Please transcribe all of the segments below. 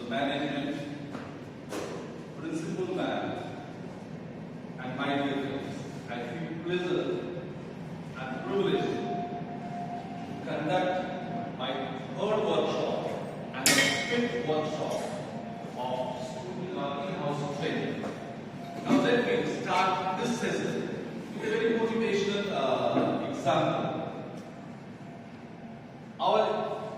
management, principal man, and my dear friends, I feel pleasure and privilege to conduct my third workshop and the fifth workshop of student in-house training. Now let me start this session with a very motivational example. Our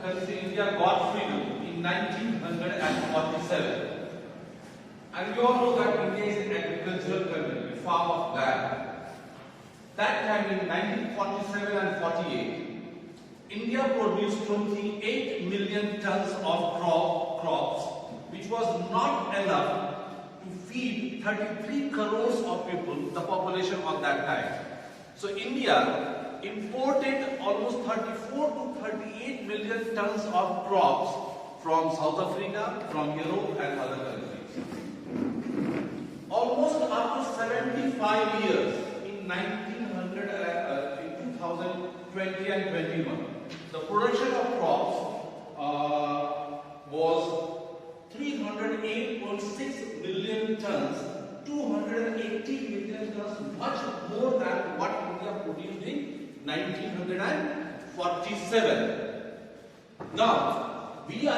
country, India, got freedom in 1947. And we all know that India is an agricultural country, a farm of land. That time in 1947 and 48, India produced 28 million tons of crops, which was not enough to feed 33 crores of people, the population of that time. So India imported almost 34 to 38 million tons of crops from South Africa, from Europe and other countries. Almost after 75 years, in 2020 and 21, the production of crops was 308.6 million tons, 280 million tons, much more than what India produced in 1947. Now, India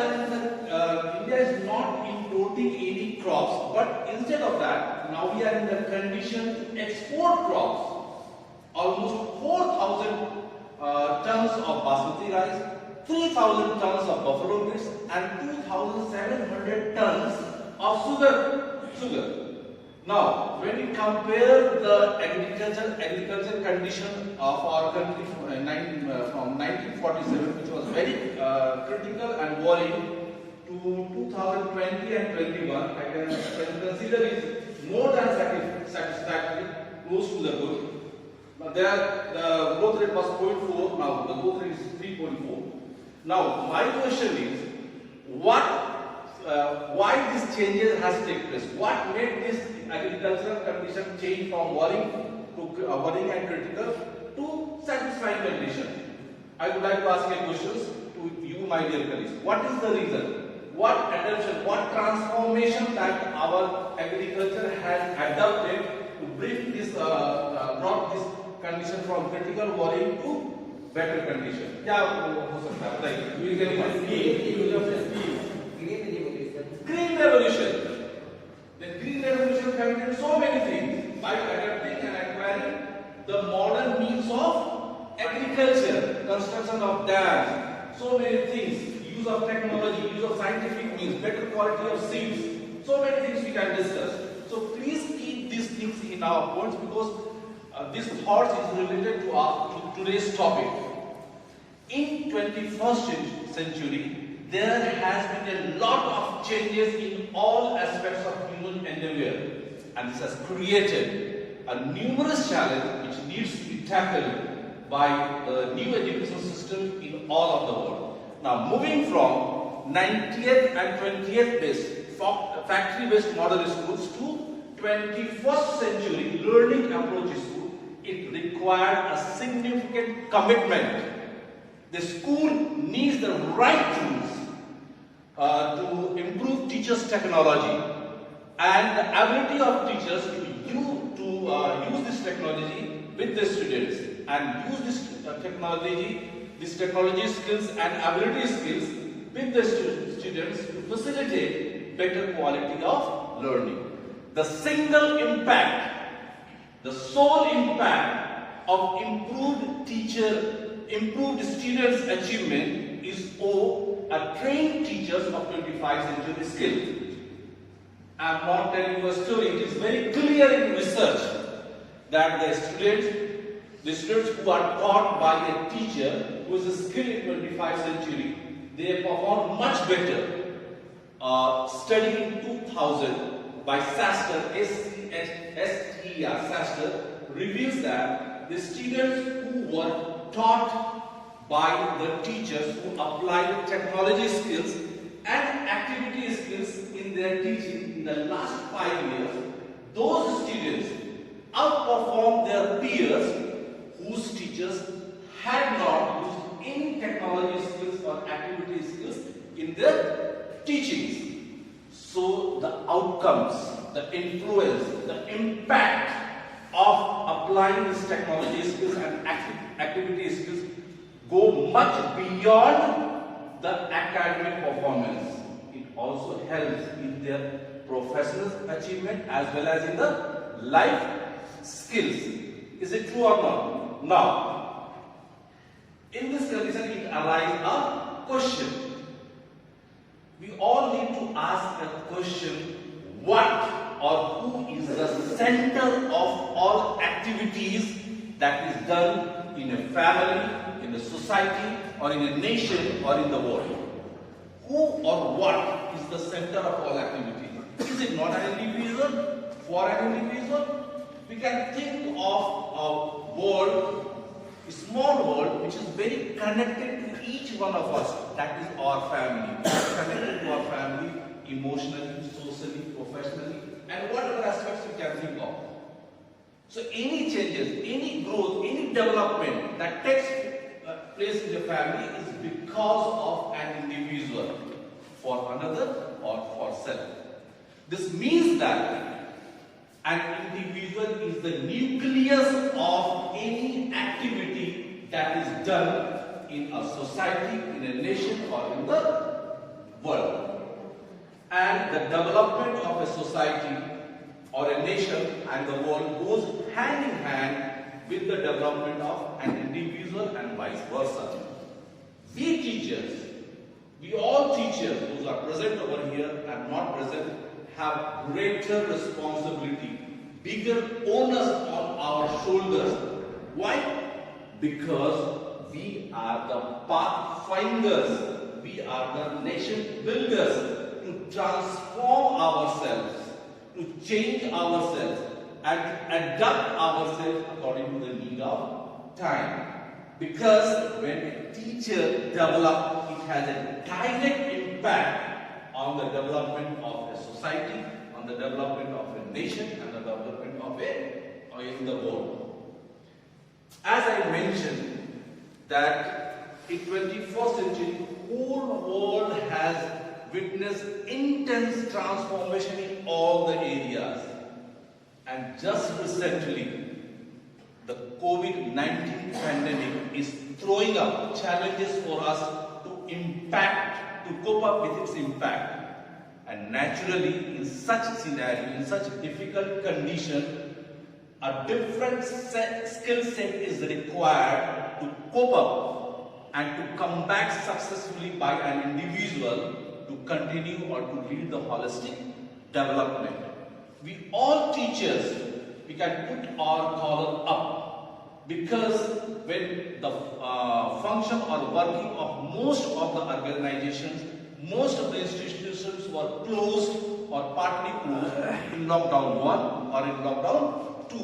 is not importing any crops, but instead of that, now we are in the condition to export crops. Almost 4,000 tons of basmati rice, 3,000 tons of buffalo grits, and 2,700 tons of sugar. Now, when we compare the agricultural condition of our country from 1947, which was very critical and worrying, to 2020 and 21, I can consider it more than satisfactory, close to the good. But there, the growth rate was 0.4. Now the growth rate is 3.4. Now, my question is, why these changes has taken place? What made this agricultural condition change from worrying and critical to satisfying condition? I would like to ask a question to you, my dear colleagues. What is the reason? What adaptation, what transformation that our agriculture has adopted to bring this, brought this condition from critical worrying to better condition? क्या हो सकता है बताइए? Green revolution. The green revolution contains so many things. By adapting and acquiring the modern means of agriculture, construction of dams, so many things, use of technology, use of scientific means, better quality of seeds, so many things we can discuss. So please keep these things in our points, because this thought is related to today's topic. In 21st century, there has been a lot of changes in all aspects of human endeavor, and this has created a numerous challenge which needs to be tackled by the new education system in all of the world. Now, moving from 90th and 20th based factory-based model schools to 21st century learning approach school, it required a significant commitment. The school needs the right tools to improve teachers' technology and the ability of teachers to use this technology with the students, and use this technology skills and ability skills with the students to facilitate better quality of learning. The single impact, the sole impact of improved students' achievement is a trained teachers of 25th century skill. I am not telling you a story. It is very clear in research that the students who are taught by a teacher who is skilled in 25th century, they perform much better. Study in 2000 by SASTER, SASTER reveals that the students who were taught by the teachers who applied technology skills and activity skills in their teaching in the last 5 years, those students outperformed their peers whose teachers had not used any technology skills or activity skills in their teachings. outcomes, the influence, the impact of applying these technology skills and activity skills go much beyond the academic performance. It also helps in their professional achievement as well as in the life skills. Is it true or not? Now, in this condition, it arises a question. We all need to ask a question: what or who is the center of all activities that is done in a family, in a society, or in a nation, or in the world? Who or what is the center of all activities? Is it not an individual? For an individual? We can think of a world, a small world, which is very connected to each one of us. That is our family. We are connected to our family emotionally, socially, professionally, and whatever aspects you can think of. So any changes, any growth, any development that takes place in the family is because of an individual, for another or for self. This means that an individual is the nucleus of any activity that is done in a society, in a nation, or in the world. And the development of a society or a nation and the world goes hand in hand with the development of an individual and vice versa. We teachers, we all teachers, those are present over here and not present, have greater responsibility, bigger onus on our shoulders. Why? Because we are the pathfinders, we are the nation builders, to transform ourselves, to change ourselves, and to adapt ourselves according to the need of time. Because when a teacher develops, it has a direct impact on the development of a society, on the development of a nation, and the development of in the world. As I mentioned, that in 21st century, whole world has witnessed intense transformation in all the areas. And just recently, the COVID-19 pandemic is throwing up challenges for us to cope up with its impact. And naturally, in such scenario, in such difficult condition, a different skill set is required to cope up and to come back successfully by an individual to continue or to lead the holistic development. We all teachers, we can put our collar up, because when the function or working of most of the organizations, most of the institutions were closed or partly closed in lockdown 1 or in lockdown 2,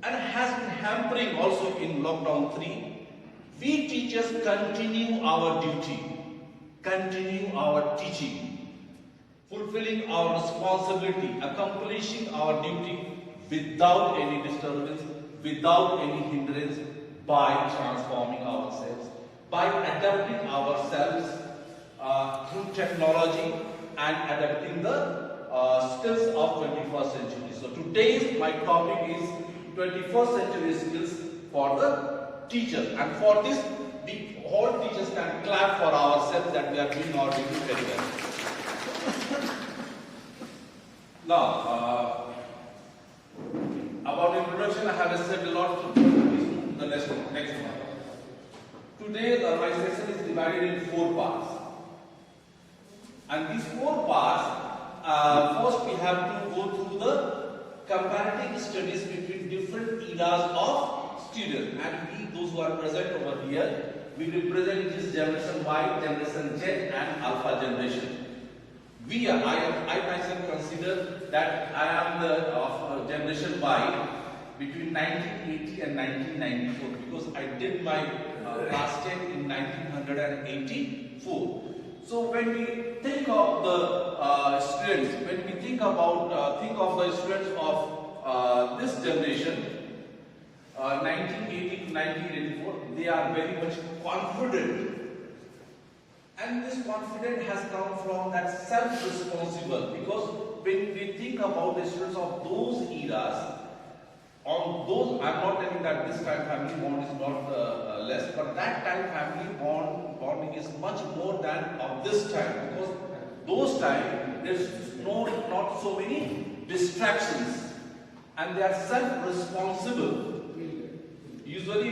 and has been hampering also in lockdown 3, we teachers continue our duty, continue our teaching, fulfilling our responsibility, accomplishing our duty without any disturbance, without any hindrance, by transforming ourselves, by adapting ourselves through technology and adapting the skills of 21st century. So today's my topic is 21st century skills for the teachers, and for this we all teachers can clap for ourselves that we are doing our duty very well. Now, about introduction, I have said a lot. The next one. Today, my session is divided in 4 parts. And these 4 parts, first we have to go through the comparative studies between different eras of students. And those who are present over here, we represent this generation Y, generation Z, and Alpha generation. I myself consider that I am the generation Y between 1980 and 1994, because I did my last year in 1984. So when we think of the students, when we think of the students of this generation, 1980 to 1984, they are very much confident, And this confidence has come from that self-responsible, because when we think about the students of those eras, on those, I'm not telling that this time family bond is not less, but that time family bonding is much more than of this time, because those time there's not so many distractions, and they are self-responsible. Usually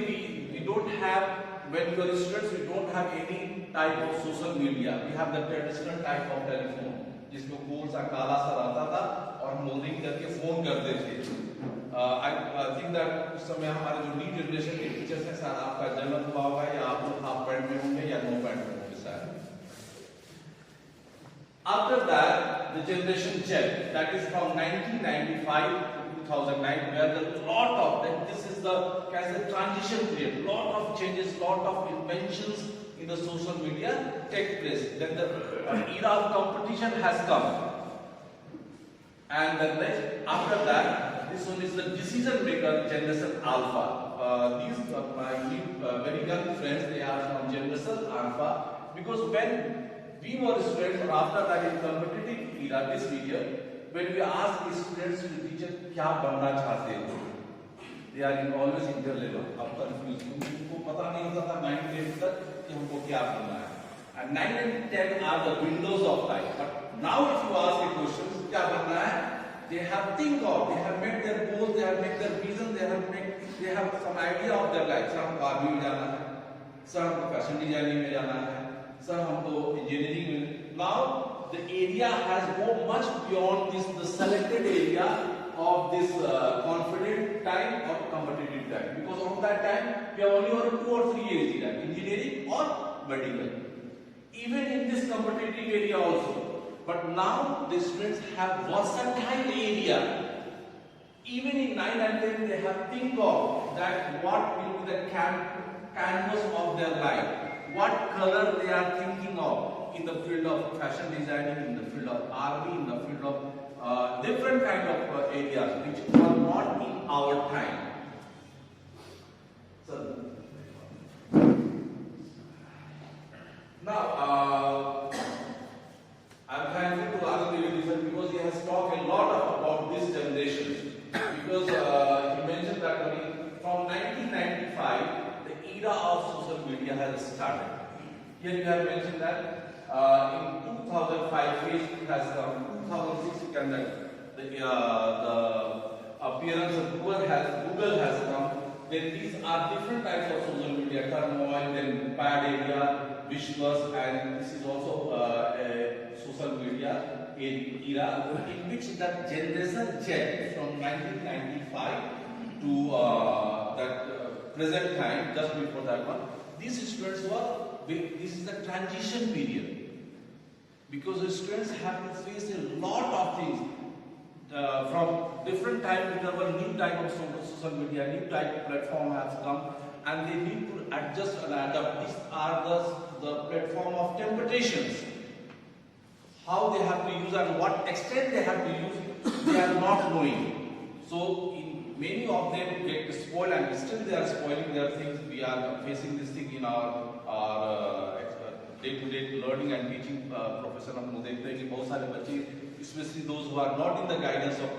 we don't have, when we are students, we don't have any type of social media. We have the traditional type of telephone, जिसमें गोल सा काला सा रहता था और हम loading करके phone करते थे. I think that उस समय हमारे जो न्यू जनरेशन के टीचर्स हैं, शायद आपका जन्म हुआ होगा या आप लोग हाफ पैंट में होंगे या नो पैंट में होंगे शायद. After that, the generation Z, that is from 1995 to 2009, where the lot of, this is the transition period, lot of changes, lot of inventions in the social media take place. Then the era of competition has come. And then after that, this one is the decision maker generation Alpha. These my very young friends, they are from generation Alpha, because when we were students, or after that in competitive era, this period, when we ask the students to teacher क्या बनना चाहते हो, they are always in their level, अब confused, उनको पता नहीं होता था 9 10 तक कि हमको क्या बनना है. And 9 and 10 are the windows of life. But now if you ask the questions, क्या बनना है, they have think of, they have made their goals, they have made their vision, they have some idea of their life. Sir हमको army में जाना है, sir हमको fashion designing में जाना है, सर हमको इंजीनियरिंग में. Now the area has gone much beyond this, the selected area of this confident time or competitive time, because on that time we have only 2 or 3 areas, engineering or medical, even in this competitive area also. But now the students have versatile area. Even in 9 and 10 they have think of that what will be the canvas of their life, what color they are thinking of in the field of fashion designing, in the field of army, in the field of different kind of areas which are not in our time. So now I'm thankful to Anand because he has talked a lot about this generation, because he mentioned that from 1995 the era of social media has started. Here you have mentioned that in 2005 Facebook has come, 2006 the appearance of Google has come. Then these are different types of social media, turmoil, then bad area, Vishwas, and this is also a social media era in which the generation Z from 1995 to that present time, just before that one, these students were, this is the transition period, because the students have to face a lot of things from different time interval. New type of social media, new type of platform has come, and they need to adjust and adapt. These are the platform of temptations. How they have to use and what extent they have to use, they are not knowing. So many of them get spoiled, and still they are spoiling their things. We are facing this thing in our day-to-day learning and teaching profession. हम लोग देखते हैं कि बहुत सारे बच्चे, especially those who are not in the guidance of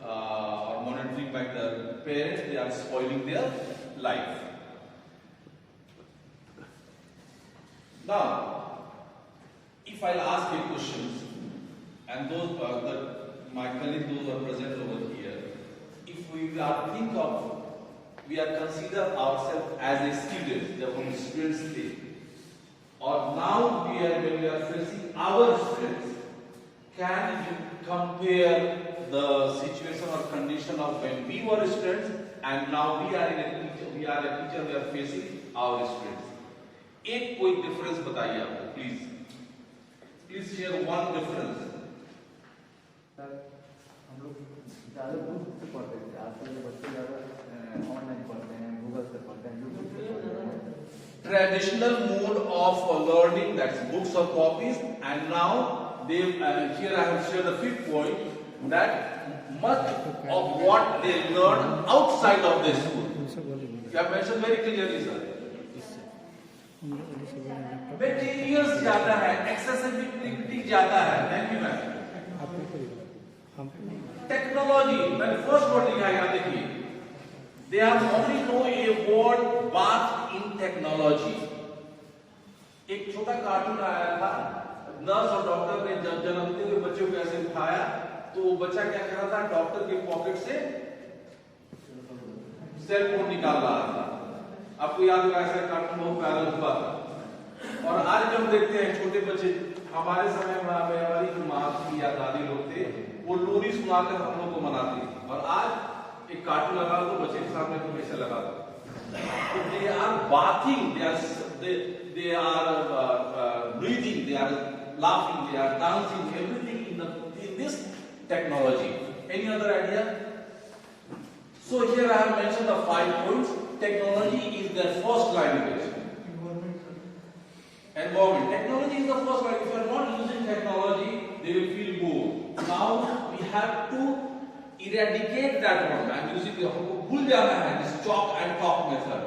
or monitoring by their parents, they are spoiling their life. Now, if I'll ask you questions, and those my colleagues, those who are present over here, if we are we are consider ourselves as a student, the only student state, or now when we are facing our students, can you compare the situation or condition of when we were students and now we are a teacher, we are facing our students? एक कोई difference बताइए आपको, please share one difference. हम लोग ज़्यादा book से पढ़ते थे, आजकल के बच्चे ज़्यादा ऑनलाइन पढ़ते हैं, गूगल से पढ़ते हैं, यूट्यूब से पढ़ते हैं. Traditional mode of learning, that's books or copies, and now here I have shared the 5th point, that much of what they learn outside of the school. You have mentioned very clearly, sir. Materials ज्यादा है, accessibility ज्यादा है। Thank you ma'am. Technology, मैंने first word लिखा है यहाँ देखिए, they are only no a word बात इन टेक्नोलॉजी। एक छोटा कार्टून आया था, नर्स और डॉक्टर ने जब जन्मते हुए बच्चे को ऐसे उठाया तो वो बच्चा क्या कर रहा था, डॉक्टर के पॉकेट से सेल फोन निकाल रहा था। आपको याद होगा ऐसा कार्टून बहुत वायरल हुआ था। और आज जब देखते हैं छोटे बच्चे, हमारे समय में हमारी जो माँ थी या दादी लोग थे, वो लोरी सुनाकर हम लोग को मनाती थी। और आज एक कार्टून लगा तो बच्चे के सामने तो कैसे लगा दो। They are bathing, they are breathing, they are laughing, they are dancing, everything in this technology. Any other idea? So here I have mentioned the 5 points. Technology is their first language. Environment. Technology is the first language. If you are not using technology, they will feel bored. Now we have to eradicate that one. I am using the bhul jana hai, this chalk and talk method.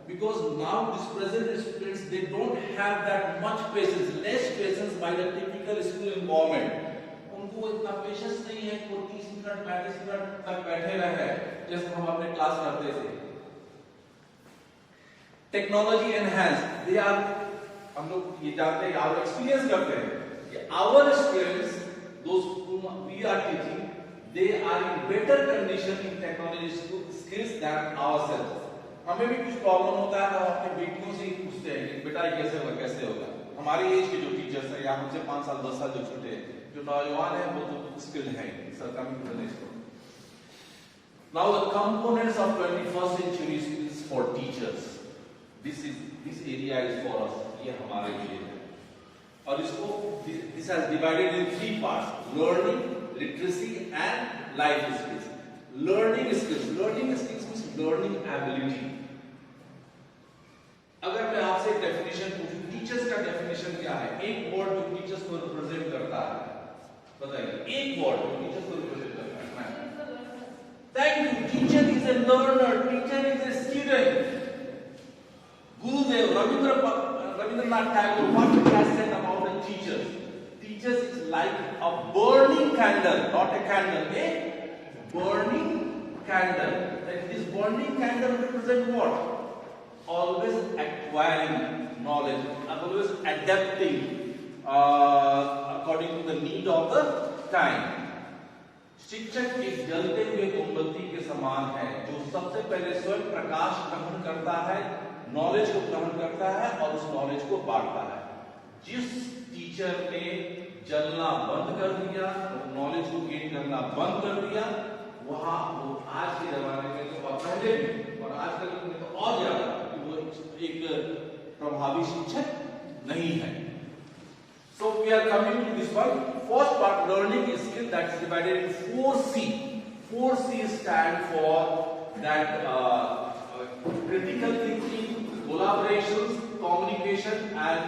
Because now this present students, they don't have that much patience, less patience by the typical school environment. उनको इतना patience नहीं है कि वो 30 minute 35 minute तक बैठे रहे जैसे हम अपने क्लास करते थे। टेक्नोलॉजी एनहांस, दे आर, हम लोग ये जानते हैं, आवर एक्सपीरियंस करते हैं कि our students, those whom we are teaching, they are in better condition in technology skills than ourselves. हमें भी कुछ प्रॉब्लम होता है तो हम अपने बेटियों से ही पूछते हैं कि बेटा ये कैसे होगा। हमारी एज के जो टीचर्स हैं या हमसे 5 साल 10 साल जो छोटे हैं, जो नौजवान हैं, वो तो स्किल्ड हैं। Sir coming to the next one. Now the components of 21st century skills for teachers, this area is for us, ये हमारे लिए है। और इसको this has divided in 3 parts: learning, literacy and life skills. Learning skills means learning ability. अगर मैं आपसे एक डेफिनेशन पूछूं, टीचर्स का डेफिनेशन क्या है? एक वर्ड जो टीचर्स को रिप्रेजेंट करता है, बताइए, एक वर्ड जो टीचर्स को रिप्रेजेंट करता है। Thank you. Teacher is a learner, teacher is a student. Gurudev Rabindranath Tagore, what he has said about the teachers? Teachers is like a burning candle, not a candle, a burning candle. That this burning candle represent what? Always acquiring knowledge, always adapting according to the need of the time. शिक्षक एक जलते हुए मोमबत्ती के समान है जो सबसे पहले स्वयं प्रकाश ग्रहण करता है, नॉलेज को ग्रहण करता है और उस नॉलेज को बांटता है। जिस टीचर ने जलना बंद कर दिया, नॉलेज को गेन करना बंद कर दिया, वहां वो आज के जमाने में तो पहले भी और आजकल में तो और ज्यादा वो एक प्रभावी शिक्षक नहीं है। So we are coming to this one. First part, learning skill, that is divided in 4C. 4C stand for that critical thinking, collaborations, communication, and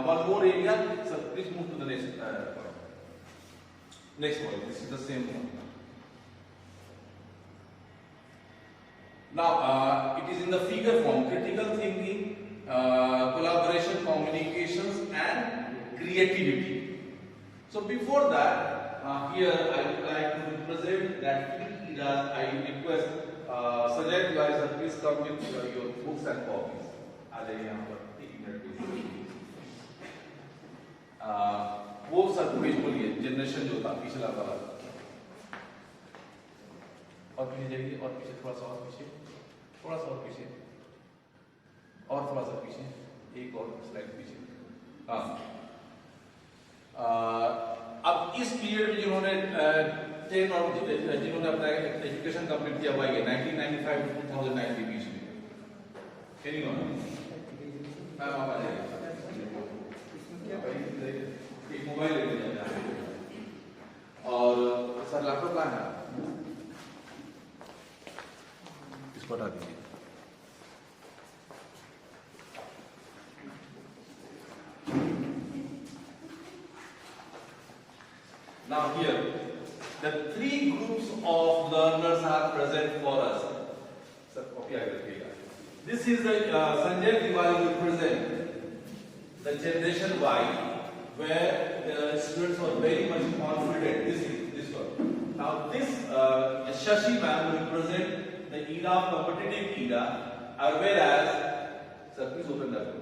one more area. So please move to the next one. This is the same one. Now it is in the figure form: critical thinking, collaboration, communications, and creativity. So before that, here I would like to represent that three eras. I request Sanjay Tiwari sir, please come with your books and copies. आ जाइए यहाँ पर, एक minute please. वो sir page बोलिए, generation जो था पिछला वाला, और पीछे जाइए, और पीछे थोड़ा सा और पीछे, थोड़ा सा और पीछे, और थोड़ा सा पीछे, एक और स्लाइड पीछे। हाँ, अब इस पीरियड में जिन्होंने 10 और जिन्होंने अपना एजुकेशन कंप्लीट किया हुआ है 1995 to 2009 के बीच में, एनीवन मैम आप आ जाइए, एक मोबाइल ले लीजिए और सर लैपटॉप लाना है, इसको हटा दीजिए। Now here, the three groups of learners are present for us. Sir, copy I will take. This is the Sanjay Tiwari will present the generation Y, where the students were very much confident. This one. Now this Shashi ma'am will represent the era of competitive era, whereas, sir, please open that one.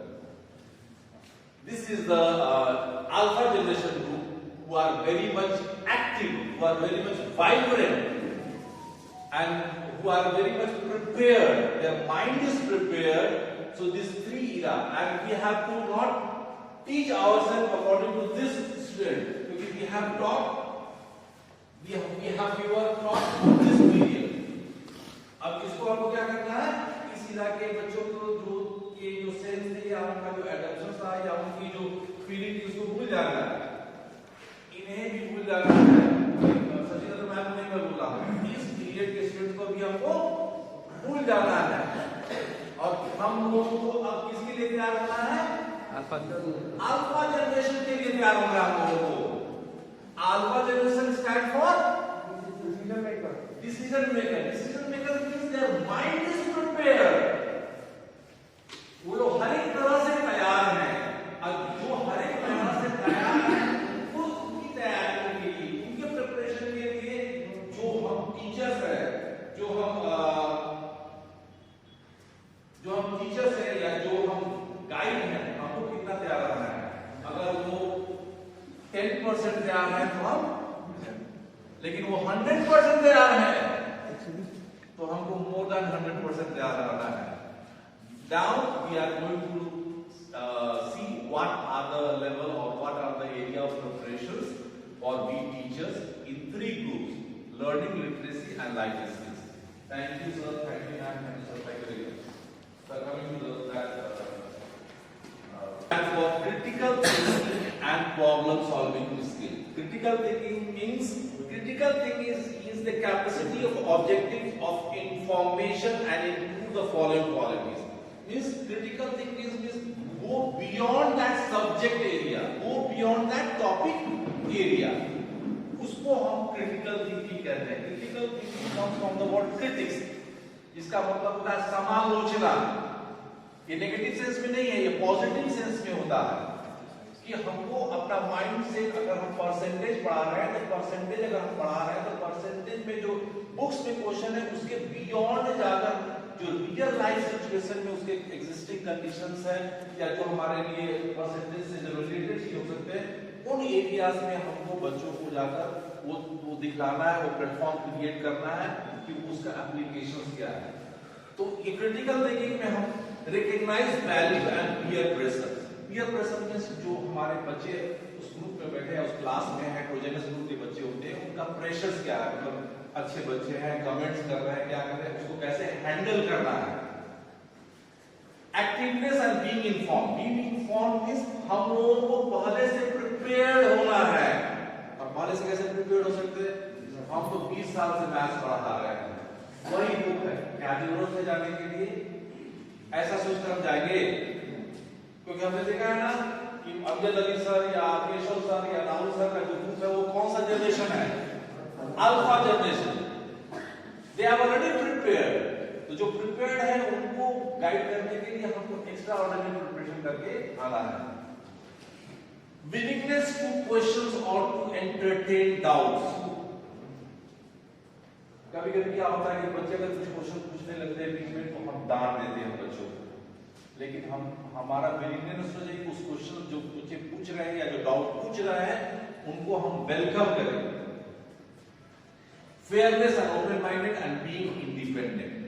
This is the alpha generation group who are very much active, who are very much vibrant, and who are very much prepared. Their mind is prepared. So these three era, and we have to not teach ourselves according to this student, because we have taught, we were taught this period. अब इसको आपको क्या करना है? इस इलाके के बच्चों को जो सेंस थे या उनका जो एडप्शन था या उनकी जो फीलिंग थी उसको भूल जाना है, इन्हें भी भूल जाना है। सचिन मैम ने मैं बोला इस पीरियड के स्टूडेंट्स को भी हमको भूल जाना है, और हम लोगों को अब किसके लिए तैयार होना है? अल्फा जनरेशन के लिए तैयार होना है हम लोगों को। Alpha generation stand for decision maker. Decision maker means their mind is prepared. वो लोग हर एक तरह से तैयार हैं, और जो हर एक तरह से तैयार हैं वो उनकी तैयारियों के लिए, उनके प्रिपरेशन के लिए जो हम टीचर्स हैं, जो हम टीचर्स हैं या जो हम गाइड हैं, हमको कितना तैयार रहना है। अगर वो 10% तैयार है तो हम, लेकिन वो 100% तैयार है तो हमको मोर देन 100% तैयार रहना है। Now we are going to see what are the level or what are the area of preparations for we teachers in 3 groups: learning, literacy, and life skills. Thank you, sir. Thank you, ma'am. Thank you, sir. Thank you very much. Sir, coming to that for critical thinking and problem solving skill. Critical thinking means is the capacity of objective of information and improve the following qualities. Means critical thinking means go beyond that subject area, go beyond that topic area. उसको हम critical thinking कहते हैं। Critical thinking comes from the word critics, जिसका मतलब होता है समालोचना। ये नेगेटिव सेंस में नहीं है, ये पॉजिटिव सेंस में होता है कि हमको अपना माइंड से, अगर हम परसेंटेज पढ़ा रहे हैं तो परसेंटेज, अगर हम पढ़ा रहे हैं तो परसेंटेज में जो बुक्स में क्वेश्चन है उसके बियॉन्ड जाकर जो रियल लाइफ सिचुएशन में उसके एग्जिस्टिंग कंडीशंस है या जो हमारे लिए परसेंटेज से जो रिलेटेड चीज हो सकते हैं, उन एरियाज में हमको बच्चों को जाकर वो दिखाना है, वो प्लेटफॉर्म क्रिएट करना है कि उसका एप्लीकेशंस क्या है। तो ये क्रिटिकल थिंकिंग में हम recognise value and peer pressure. Peer pressure में जो हमारे बच्चे उस ग्रुप में बैठे हैं, उस क्लास में हैं, प्रोजेनेस ग्रुप के बच्चे होते हैं, उनका प्रेशर्स क्या है, मतलब अच्छे बच्चे हैं, कमेंट्स कर रहे हैं, क्या कर रहे हैं, उसको कैसे हैंडल करना है। Activeness and being informed. Being informed means हम लोगों को पहले से प्रिपेयर्ड होना है। और पहले से कैसे प्रिपेयर्ड हो सकते हैं? हम तो 20 साल से मैथ्स पढ़ा रहे हैं, वही बुक है, क्या जरूरत है जाने के लिए? ऐसा सोचकर हम जाएंगे? क्योंकि हमने देखा है ना कि अब्दुल अली सर या केशव सर या राहुल सर का जो ग्रुप है वो कौन सा जनरेशन है? Alpha generation. They are already prepared. तो जो प्रिपेयर्ड है उनको गाइड करने के लिए हमको एक्स्ट्रा ऑर्डिनरी प्रिपरेशन करके आना है। विलिंगनेस टू क्वेश्चंस और टू एंटरटेन डाउट्स। कभी कभी क्या होता है कि बच्चे अगर कुछ क्वेश्चन पूछने लगते हैं बीच में तो हम डांट देते हैं बच्चों को, लेकिन हमारा विलिंगनेस हो जाए कि उस क्वेश्चन जो बच्चे पूछ रहे हैं या जो डाउट पूछ रहे हैं उनको हम वेलकम करें। Fairness and open minded and being independent.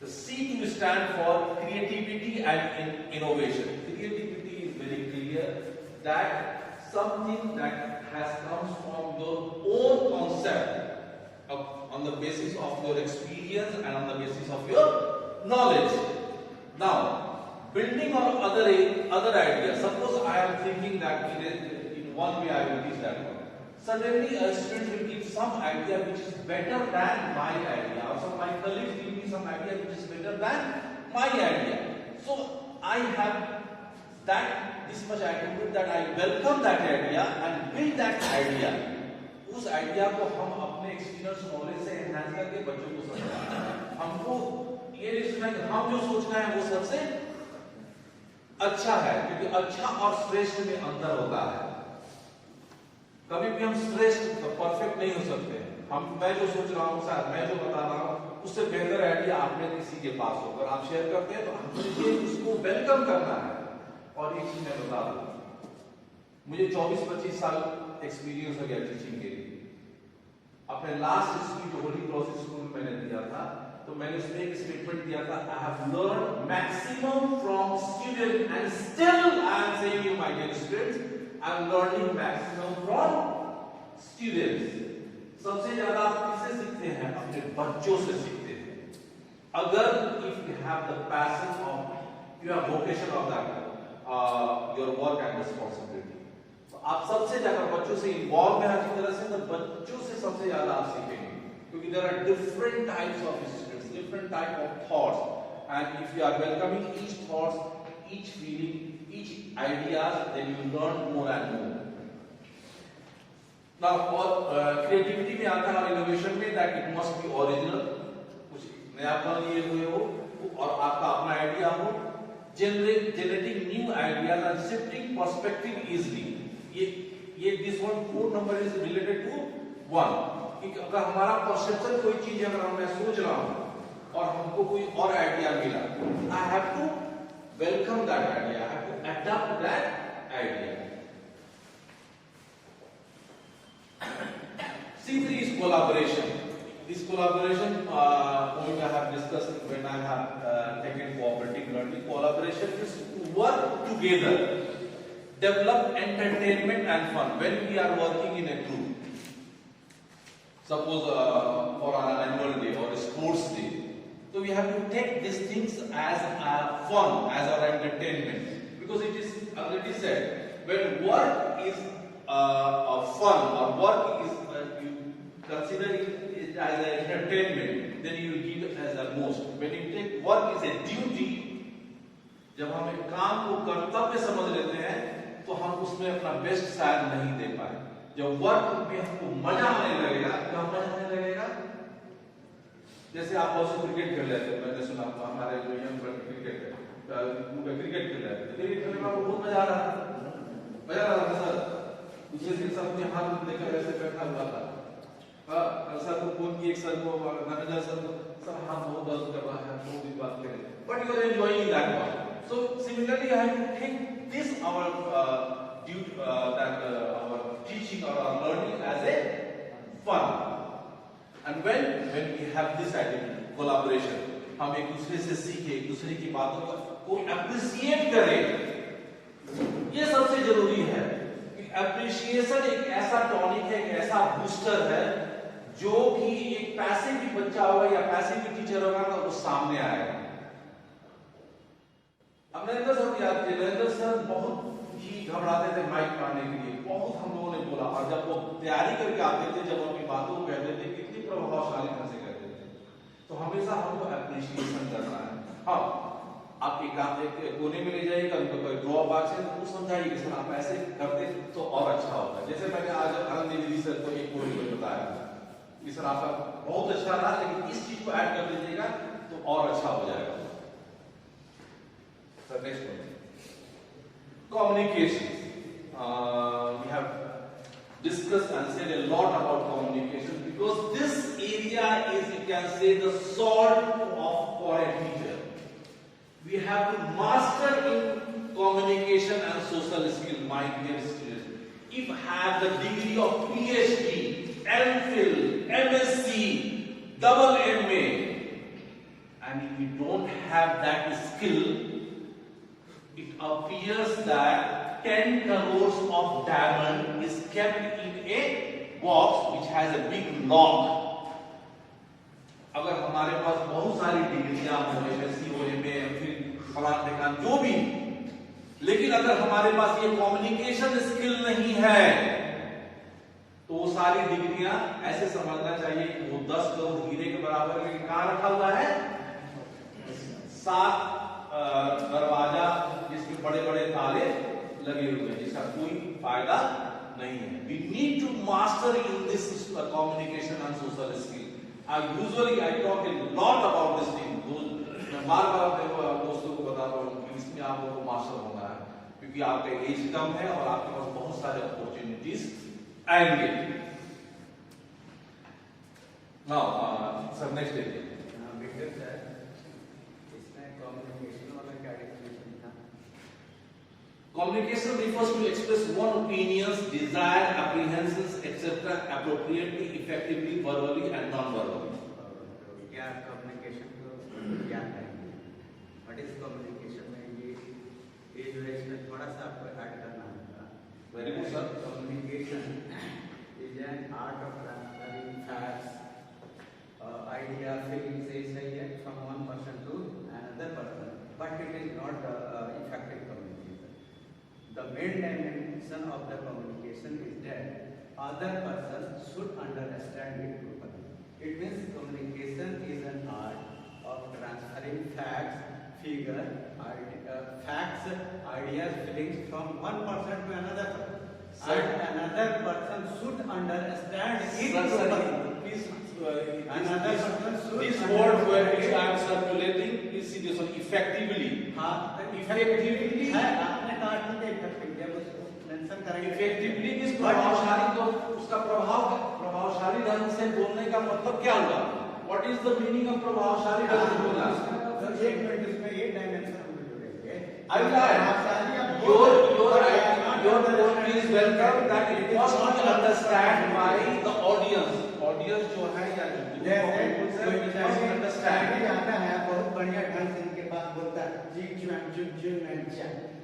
The C to stand for creativity and innovation. Creativity is very clear that something that has comes from your own concept on the basis of your experience and on the basis of your knowledge. Now, building on other ideas. Suppose I am thinking that in one way I will teach that one. Suddenly a student will give some idea which is better than my idea, or some my colleagues give me some idea which is better than my idea. So I have that this much attitude that I welcome that idea and build that idea. उस idea को हम अपने experience knowledge से enhance करके बच्चों को समझाना है। हमको ये नहीं सुनना कि हम जो सोच रहे हैं वो सबसे अच्छा है, क्योंकि अच्छा और श्रेष्ठ में अंतर होता है। कभी भी हम श्रेष्ठ परफेक्ट नहीं हो सकते। मैं जो सोच रहा हूँ, शायद मैं जो बता रहा हूँ उससे बेहतर आइडिया आपने किसी के पास हो, अगर आप शेयर करते हैं तो मुझे उसको वेलकम करना है। और एक चीज मैं बता दूं, मुझे 24-25 साल एक्सपीरियंस हो गया टीचिंग के लिए। अपने last speech Holi cross school में मैंने दिया था, तो मैंने उसमें एक स्टेटमेंट दिया था, I have learn maximum from student and still I am saying you my dear students, I am learning maximum from students. सबसे ज्यादा आप किससे सीखते हैं? अपने बच्चों से सीखते हैं। अगर if you have the passion of your vocation of that your work and responsibility, तो आप सबसे ज्यादा बच्चों से इन्वॉल्व हैं अच्छी तरह से, तो बच्चों से सबसे ज्यादा आप सीखेंगे, क्योंकि there are different types of students, different type of thoughts, and if you are welcoming each thoughts, each feeling, each ideas, then you learn more and more. Now और क्रिएटिविटी में आता है और इनोवेशन में, that it must be original, कुछ नयापन लिए हुए हो और आपका अपना आइडिया हो, generating new ideas and shifting perspective easily. ये this one four number is related to one, कि अगर हमारा परसेप्शन कोई चीज अगर मैं सोच रहा हूं और हमको कोई और आइडिया मिला, I have to welcome that idea, I have to adapt that idea. C3 is collaboration. This collaboration point I have discussed when I have taken cooperative learning. Collaboration is to work together, develop entertainment and fun. When we are working in a group, suppose for our annual day or a sports day, so we have to take these things as fun, as our entertainment, because it is already said, when work is fun or work is you consider it as an entertainment, then you will give it as the most. When you take work is a duty, जब हम एक काम को कर्तव्य समझ लेते हैं तो हम उसमें अपना बेस्ट शायद नहीं दे पाए। जब वर्क में हमको मजा आने लगेगा, क्या मजा आने लगेगा? जैसे आप बहुत से क्रिकेट खेल लेते हैं, मैंने सुना हमारे जो यंग क्रिकेट खेल रहे थे, क्रिकेट खेलने में बहुत मजा आ रहा था सर। दूसरे दिन सब अपने हाथ लेकर ऐसे बैठा हुआ था, सर को फोन किए, सर को मैनेजर सर को, सर हाथ बहुत दर्द कर रहा है, बहुत दिन बात करें, but you are enjoying that one. So similarly I have to take this our our teaching or our learning as a fun, and when we have this identity collaboration, हम एक दूसरे से सीखें, एक दूसरे की बातों को अप्रिशिएट करें, ये सबसे जरूरी है। अप्रिशिएशन एक ऐसा टॉनिक है, एक ऐसा बूस्टर है जो कि एक पैसे की बच्चा होगा या पैसे की टीचर होगा तो वो सामने आएगा। अब नरेंद्र सर याद कीजिए, नरेंद्र सर बहुत ही घबराते थे माइक पाने के लिए, बहुत हम लोगों ने बोला, और जब वो तैयारी करके आते थे, जब अपनी बातों को कहते थे, कितनी प्रभावशाली ढंग से कहते थे। तो हमेशा हमको अप्रिशिएशन करना है। हाँ, आप एक कोने में ले जाइएगा, उनको कोई ड्रॉ बॉक्स है तो समझाइए कि सर आप ऐसे करते तो और अच्छा होता। जैसे मैंने आज आनंद देवी सर को एक कोने में बताया कि सर आपका बहुत अच्छा रहा, लेकिन इस चीज को ऐड कर दीजिएगा तो और अच्छा हो जाएगा। Sir next point, communication. We have discussed and said a lot about communication, because this area is, you can say, the sword for a teacher. We have to master in communication and social skill, my dear students. If you have the degree of PhD, MPhil, MSc, double MA, and if you don't have that skill, it appears that 10 crores of diamond is kept in a box which has a big lock. अगर हमारे पास बहुत सारी डिग्रियां हो, MSc हो, MA, MPhil, फलान ढिकान जो भी, लेकिन अगर हमारे पास ये कम्युनिकेशन स्किल नहीं है तो वो सारी डिग्रियां ऐसे समझना चाहिए कि वो 10 करोड़ हीरे के बराबर है, लेकिन कहां रखा हुआ है? 7 दरवाजा जिसमें बड़े बड़े ताले लगे हुए हैं, जिसका कोई फायदा नहीं है। We need to master in this communication and social skill. I talk a lot about this thing. मैं बार-बार अपने दोस्तों को बताता हूँ इसमें आप लोगों को मास्टर होना है, क्योंकि आपका एज कम है और आपके पास बहुत सारे अपॉर्चुनिटीज आएंगे। नाउ सर नेक्स्ट देखिए। विक्टर सर, इसमें कम्युनिकेशन वाला क्या डेफिनेशन था? Communication refers to express one's opinions, desire, apprehensions, etc. appropriately, effectively, verbally and non-verbally. क्या कम्युनिकेशन को क्या कहेंगे? व्हाट इज कम्युनिकेशन में ये जो है इसमें थोड़ा सा आपको ऐड करना होगा। Very good, sir. Communication is an art of transferring facts, idea, feelings, say from one person to another person, but it is not effective communication. The main dimension of the communication is that other person should understand it properly. It means communication is an art of transferring facts, ideas, feelings from one person to another person. And another person should understand it properly. Please, This word which I am circulating, please see this one, effectively. effectively है, आपने कहा कि effectively, जब उसको mention करेंगे effectively किस प्रभावशाली, तो उसका प्रभावशाली ढंग से बोलने का मतलब क्या हुआ? What is the meaning of प्रभावशाली ढंग से बोलना? एक मिनट इसमें ये डायमेंशन हम जोड़ेंगे। I will add. Your point is welcome that it must be understood by the audience. Audience जो है या जो understand. आता है बहुत बढ़िया ढंग से इनके पास बोलता है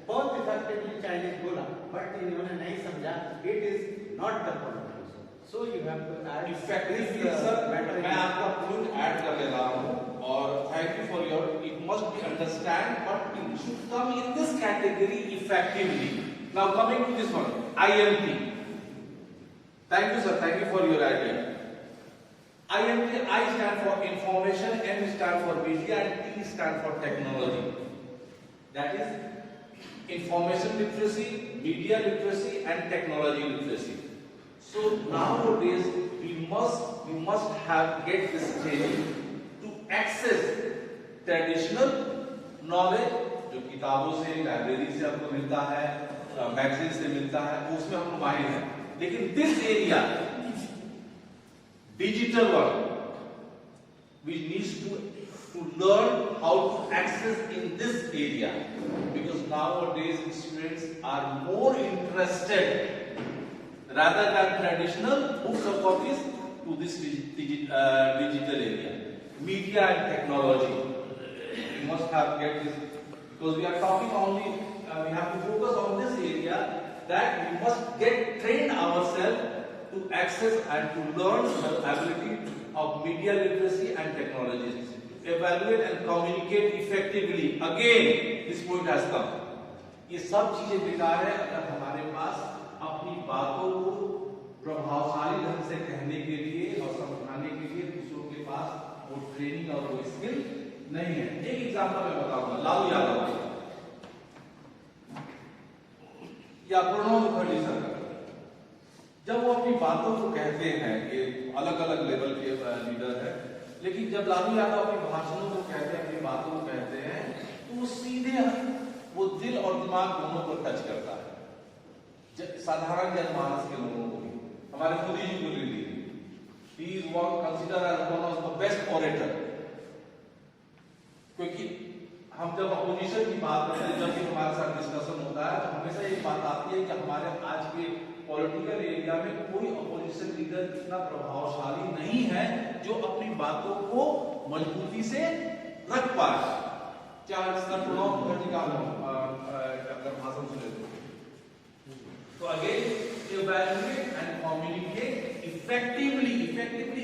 बहुत इफेक्टिवली चाइनीज बोला, बट इन्होंने नहीं समझा। It is not the communication, so you have to add Effectively, sir, मैं आपका point ऐड कर ले रहा हूँ और thank you for your. It must be understand, but it should come in this category effectively. Now coming to this one, IMT. Thank you, sir. Thank you for your idea. IMT, I stand for information, M stand for media, and T stand for technology. That is information literacy, media literacy, and technology literacy. So nowadays we must get this training to access traditional knowledge जो किताबों से, library से आपको मिलता है, magazine से मिलता है, उसमें हम माहिर हैं। लेकिन this area digital one, we need to learn how to access in this area, because nowadays students are more interested rather than traditional books or copies to this digital area, media and technology. We must have get this, because we are talking only, we have to focus on this area, that we must get trained ourselves to access and to learn the ability of media literacy and technology, to evaluate and communicate effectively. Again, this point has come. ये सब चीजें बेकार है अगर हमारे पास अपनी बातों को प्रभावशाली ढंग से कहने के लिए और समझाने के लिए दूसरों के पास वो ट्रेनिंग और वो स्किल नहीं है। एक एग्जांपल मैं बताऊंगा, लालू यादव या प्रणव मुखर्जी सर, जब वो अपनी बातों को कहते हैं, ये अलग अलग लेवल के लीडर है, लेकिन जब लालू यादव अपने भाषणों को कहते हैं, अपनी बातों को कहते हैं, तो वो सीधे वो दिल और दिमाग दोनों को टच करता है, साधारण जनमानस के लोगों को भी। हमारे मोदी जी को ले लीजिए, he is considered as one of the best orator, क्योंकि हम जब अपोजिशन की बात करते हैं, जब भी हमारे साथ डिस्कशन होता है, तो हमेशा ये बात आती है कि हमारे आज के पॉलिटिकल एरिया में कोई अपोजिशन लीडर इतना प्रभावशाली नहीं है जो अपनी बातों को मजबूती से रख पाए। चाहे सर प्रणव मुखर्जी का अगर भाषण सुने तो again evaluate and communicate effectively.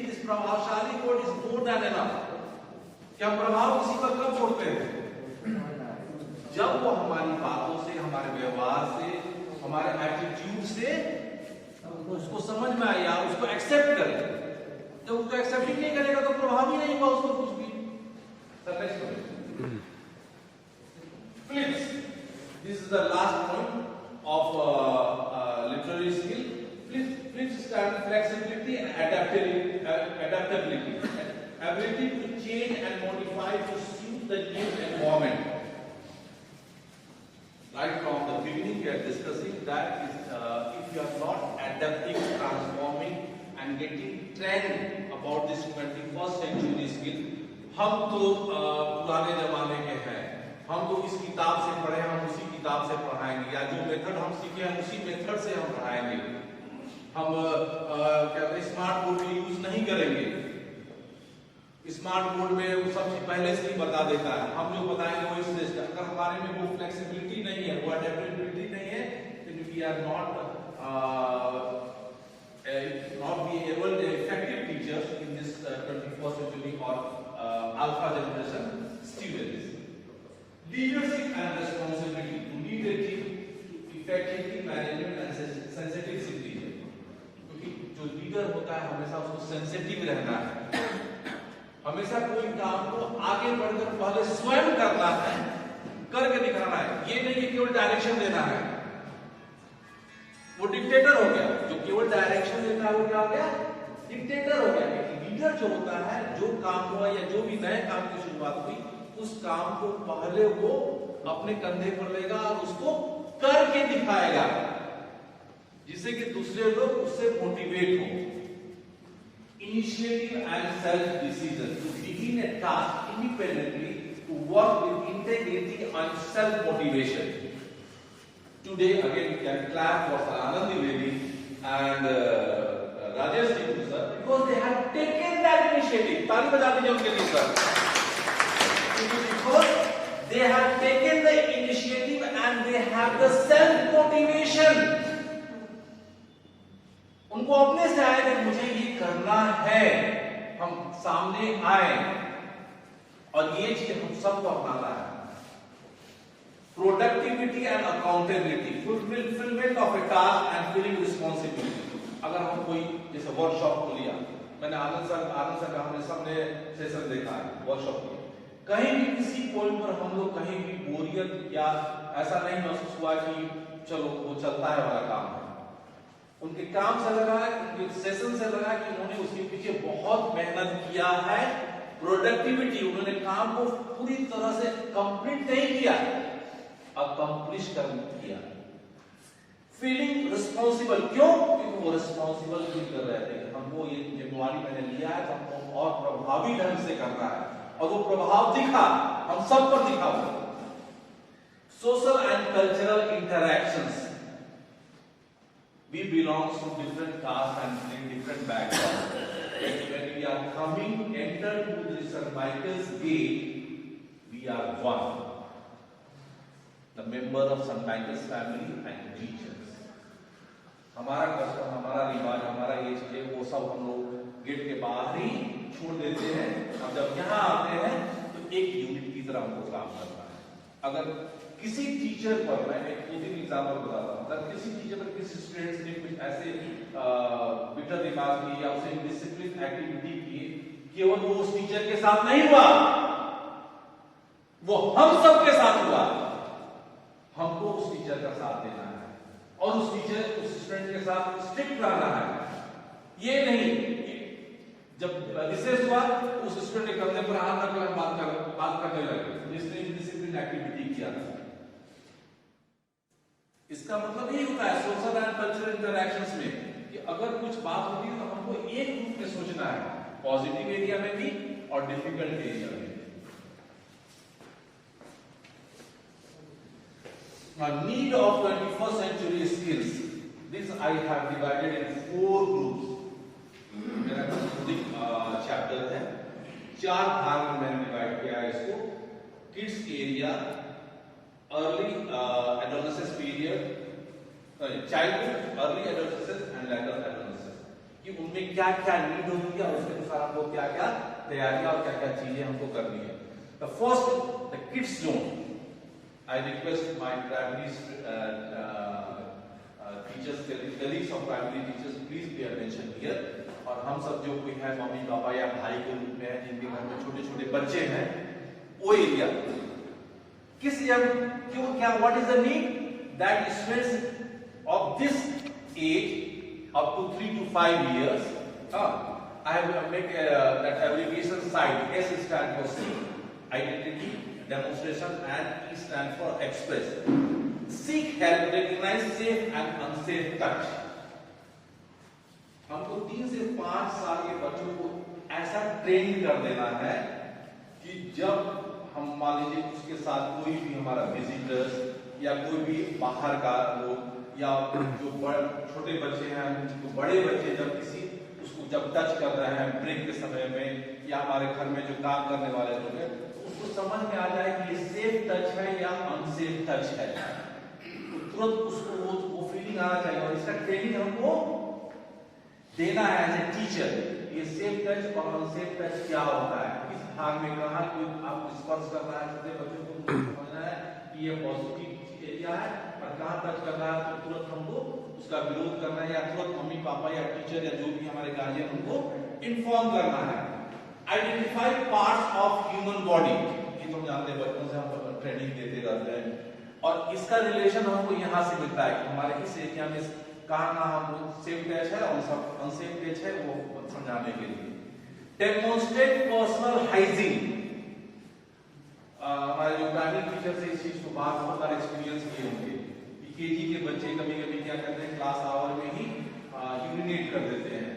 This प्रभावशाली code is more than enough. क्या प्रभाव किसी पर कब छोड़ते हैं? जब वो हमारी बातों से, हमारे व्यवहार से, हमारे एटीट्यूड से उसको समझ में आया, उसको एक्सेप्ट करे। जब उसको एक्सेप्ट ही नहीं करेगा तो प्रभाव ही नहीं हुआ उसको कुछ भी। FELIX, this is the last point of literary skill. FELIX stands flexibility and adaptability, ability to change and modify to suit the new environment. you are not adapting, transforming and getting trained about this 21st century skill, हम तो पुराने जमाने के हैं, हम तो इस किताब से पढ़े, हम उसी किताब से पढ़ाएंगे, या जो मेथड हम सीखे हैं उसी मेथड से हम पढ़ाएंगे। हम क्या कहते हैं, स्मार्ट बोर्ड यूज नहीं करेंगे। स्मार्ट बोर्ड में वो सब चीज पहले से ही बता देता है, हम जो बताएंगे वो इससे। अगर हमारे में वो फ्लेक्सिबिलिटी नहीं है, वो अडेप्टेबिलिटी नहीं है, then we are not be able to effective teachers in this 21st century or alpha generation students. Leadership and responsibility to lead a team to effectively management and sensitive situation. क्योंकि जो leader होता है हमेशा उसको sensitive रहना है, हमेशा कोई काम को आगे बढ़कर पहले स्वयं करना है, करके दिखाना है। ये नहीं कि केवल डायरेक्शन देना है, वो डिक्टेटर हो गया। जो केवल डायरेक्शन देता है वो क्या हो गया, डिक्टेटर हो गया। लीडर जो होता है, जो काम हुआ या जो भी नए काम की शुरुआत हुई, उस काम को पहले वो अपने कंधे पर लेगा और उसको करके दिखाएगा, जिससे कि दूसरे लोग उससे मोटिवेट हो। Initiative and self-decision to begin a task independently, to work with integrity and self-motivation. Today, again, we can clap for Anandi Lady and Rajesh Ji sir, because they have taken that initiative. ताली बजा दीजिए उनके लिए sir. Because they have taken the initiative and they have the self-motivation. उनको अपने से आए कि मुझे ये करना है, हम सामने आए और ये चीज हम सबको अपनाना है। Productivity and accountability, fulfilment of A task and feeling responsibility. अगर हम कोई जैसे वर्कशॉप को लिया, मैंने आनंद सर का हमने सबने सेशन देखा है वर्कशॉप में, कहीं भी किसी पॉइंट पर हम लोग कहीं भी बोरियत या ऐसा नहीं महसूस हुआ कि चलो वो चलता है वाला काम है। उनके काम से लगा है, उनके सेशन से लगा कि उन्होंने उसके पीछे बहुत मेहनत किया है। प्रोडक्टिविटी, उन्होंने काम को पूरी तरह से कंप्लीट नहीं किया, अकम्प्लिश कर किया। फीलिंग रिस्पॉन्सिबल, क्यों? क्योंकि वो रिस्पॉन्सिबल फील कर रहे थे, हमको ये जिम्मेवारी मैंने लिया है, हमको और प्रभावी ढंग से करना है, और वो प्रभाव दिखा, हम सब पर दिखा। Social and cultural interactions, we belong to different castes and in different backgrounds. When we are coming, enter to the St. Michael's gate, we are one. The member of St. Michael's family and teachers. हमारा custom, हमारा रिवाज, हमारा ये चीजें वो सब हम लोग गेट के बाहर ही छोड़ देते हैं, और जब यहाँ आते हैं तो एक यूनिट की तरह हमको काम करना है। अगर किसी टीचर पर, मैं एक एग्जाम्पल बताता हूँ, अगर किसी टीचर पर किसी स्टूडेंट्स ने कुछ ऐसे बिटर रिमार्क की या उसे डिसिप्लिन एक्टिविटी की, केवल वो उस टीचर के साथ नहीं हुआ, वो हम सब के साथ हुआ। हमको उस टीचर का साथ देना है और उस टीचर उस स्टूडेंट के साथ स्ट्रिक्ट रहना है। ये नहीं जब रिसेस हुआ उस स्टूडेंट के कंधे पर हाथ रखकर बात करने लगे, जिसने डिसिप्लिन एक्टिविटी किया था। इसका मतलब यही होता है सोशल एंड कल्चरल इंटरैक्शंस में कि अगर कुछ बात होती है तो हमको एक रूप में सोचना है, पॉजिटिव एरिया में भी और डिफिकल्ट एरिया में भी। Now, need of 21st century skills. This I have divided in 4 groups. मेरा चैप्टर है, 4 भाग में मैंने डिवाइड किया है इसको। Kids area, early adolescence period, childhood, early adolescence and later adolescence, कि उनमें क्या क्या नीड होती है और उसके अनुसार हमको क्या क्या तैयारियां और क्या क्या चीजें हमको करनी है। The first, the kids zone. I request my primary teachers, colleagues of primary teachers, please pay attention here. और हम सब जो कोई है मम्मी पापा या भाई के रूप में है, जिनके घर में छोटे छोटे बच्चे हैं, वो एरिया किस क्यों क्या what is the need that students of this age up to 3 to 5 years, I have make that abbreviation side. S stand for C, identity, demonstration, and E stand for express. Seek help, recognize safe and unsafe touch. हमको 3 से 5 साल के बच्चों को ऐसा train कर देना है कि जब हम मान लीजिए उसके साथ कोई भी हमारा विजिटर्स या कोई भी बाहर का लोग या जो छोटे बच्चे हैं, तो बड़े बच्चे जब किसी उसको जब टच कर रहे हैं ब्रेक के समय में या हमारे घर में जो काम करने वाले लोग हैं, तो उसको समझ में आ जाए कि ये सेफ टच है या अनसेफ टच है, तो तुरंत उसको वो फीलिंग आना चाहिए। और इसका ट्रेनिंग हमको देना है एज ए टीचर, ये सेफ टच और अनसेफ टच क्या होता है, किस भाग में कहा कोई आपको स्पर्श कर रहा है, छोटे बच्चों को समझना है कि ये पॉजिटिव एरिया है, और कहां टच कर रहा है तो तुरंत हमको उसका विरोध करना है या तुरंत मम्मी पापा या टीचर या जो भी हमारे गार्जियन उनको इन्फॉर्म करना है। Identify parts of human body, ये तो जानते हैं, बचपन से हम ट्रेनिंग देते रहते हैं, और इसका रिलेशन हमको यहाँ से मिलता है कि हमारे इस एरिया में कहाँ हम सेफ टच है और सब अनसेफ टच है, वो समझाने के लिए। डेमोन्स्ट्रेट पर्सनल हाइजीन, हमारे जो प्राइमरी टीचर से इस चीज को बहुत बार एक्सपीरियंस किए होंगे कि केजी के बच्चे कभी कभी क्या करते हैं, क्लास आवर में ही यूरिनेट कर देते हैं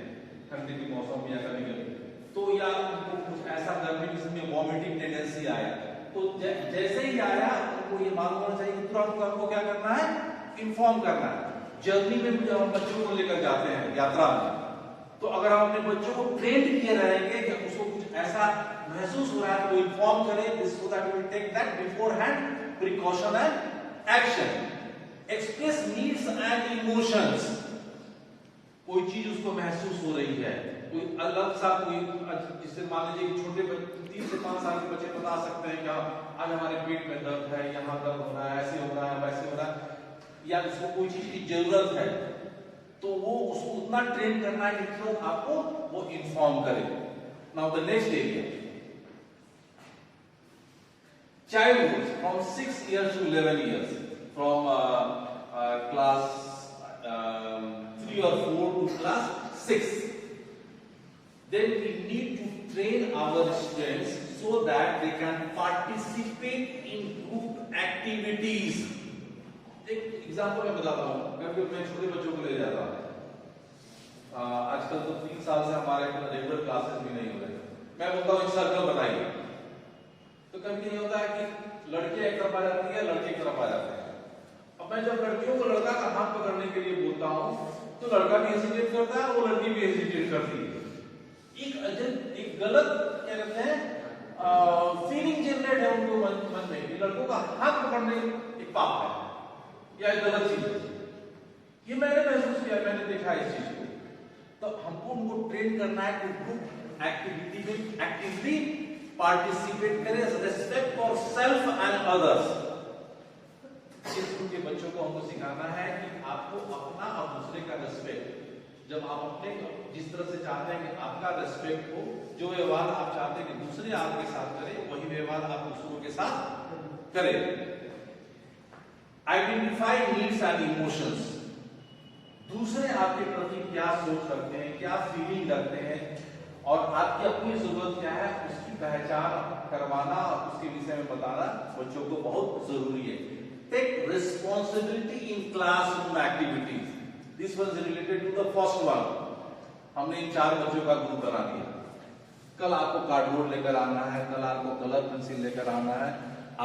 ठंडी के मौसम में, या कभी कभी तो या उनको कुछ ऐसा गर्मी जिसमें वॉमिटिंग टेंडेंसी आया, तो जैसे ही आया उनको ये मालूम होना चाहिए कि तुरंत आपको क्या करना है, इन्फॉर्म करना है। जर्नी में जब हम बच्चों को लेकर जाते हैं यात्रा में, तो अगर हम अपने बच्चों को ट्रेन किए रहेंगे कि उसको कुछ ऐसा महसूस हो रहा है तो इन्फॉर्म करें, so that we will take that beforehand precaution and action. Express needs and emotions, कोई चीज उसको महसूस हो रही है, कोई अलग सा कोई, जिससे मान लीजिए कि छोटे 3 से 5 साल के बच्चे बता सकते हैं कि आज हमारे पेट में दर्द है, यहाँ दर्द हो रहा है, ऐसे हो रहा है, वैसे हो रहा है, या उसको कोई चीज की जरूरत है, तो वो उसको उतना ट्रेन करना है कि तुरंत आपको वो इन्फॉर्म करे। Now the next area, childhood from 6 years to 11 years, from class 3 or 4 to class 6, then we need to train our students so that they can participate in group activities. एक example मैं बताता हूँ, मैं छोटे बच्चों को ले जाता हूँ, आजकल तो 3 साल से हमारे रेगुलर क्लासेस भी नहीं हो रहे, मैं बोलता हूँ एक सर्कल बनाइए, तो कभी नहीं होता है कि लड़कियां एक तरफ आ जाती है, लड़के एक तरफ आ जाते हैं। अब मैं जब लड़कियों को लड़का का हाथ पकड़ने के लिए बोलता हूँ, तो लड़का भी हेजिटेट करता है, वो लड़की भी हेजिटेट करती है। एक गलत क्या कहते हैं फीलिंग जनरेट है उनको मन में कि लड़कों का हाथ पकड़ने एक पाप है या एक गलत चीज है। ये मैंने महसूस किया, मैंने देखा इस चीज को, तो हमको उनको ट्रेन करना है कि ग्रुप एक्टिविटी में एक्टिवली पार्टिसिपेट करें, respect for self and others. School के बच्चों को हमको सिखाना है कि आपको अपना और दूसरे का रेस्पेक्ट, जब आप अपने जिस तरह से चाहते हैं कि आपका रेस्पेक्ट हो, जो व्यवहार आप चाहते हैं कि दूसरे आपके साथ करें, वही व्यवहार आप दूसरों के साथ करें। आइडेंटिफाई नीड्स एंड इमोशंस, दूसरे आपके प्रति क्या सोच रखते हैं, क्या फीलिंग रखते हैं, और आपकी अपनी जरूरत क्या है, उसकी पहचान करवाना और उसके विषय में बताना बच्चों को बहुत जरूरी है। Take responsibility in classroom activities, this was related to the first one. हमने इन 4 बच्चों का ग्रुप बना दिया, कल आपको कार्डबोर्ड लेकर आना है, कल आपको कलर पेंसिल लेकर आना है,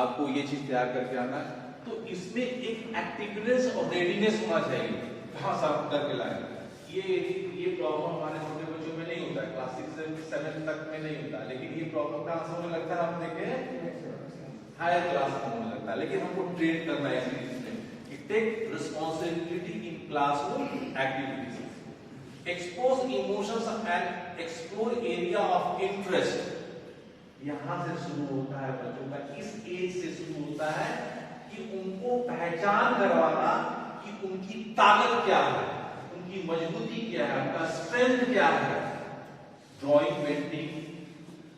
आपको ये चीज तैयार करके आना है, तो इसमें एक एक्टिवनेस और रेडीनेस होना चाहिए, कहां से आप करके लाएंगे। ये प्रॉब्लम हमारे छोटे बच्चों में नहीं होता है, क्लास 6 से 7 तक में नहीं होता, लेकिन ये प्रॉब्लम कहां से होने लगता है, आप देखें हायर क्लास में होने लगता है। लेकिन हमको ट्रेन करना है इसमें कि take responsibility in classroom activities, expose emotions and explore area of interest. यहां से शुरू होता है बच्चों का, इस एज से शुरू होता है कि उनको पहचान करवाना कि उनकी ताकत क्या है, उनकी मजबूती क्या है, उनका स्ट्रेंथ क्या है। ड्राइंग, पेंटिंग,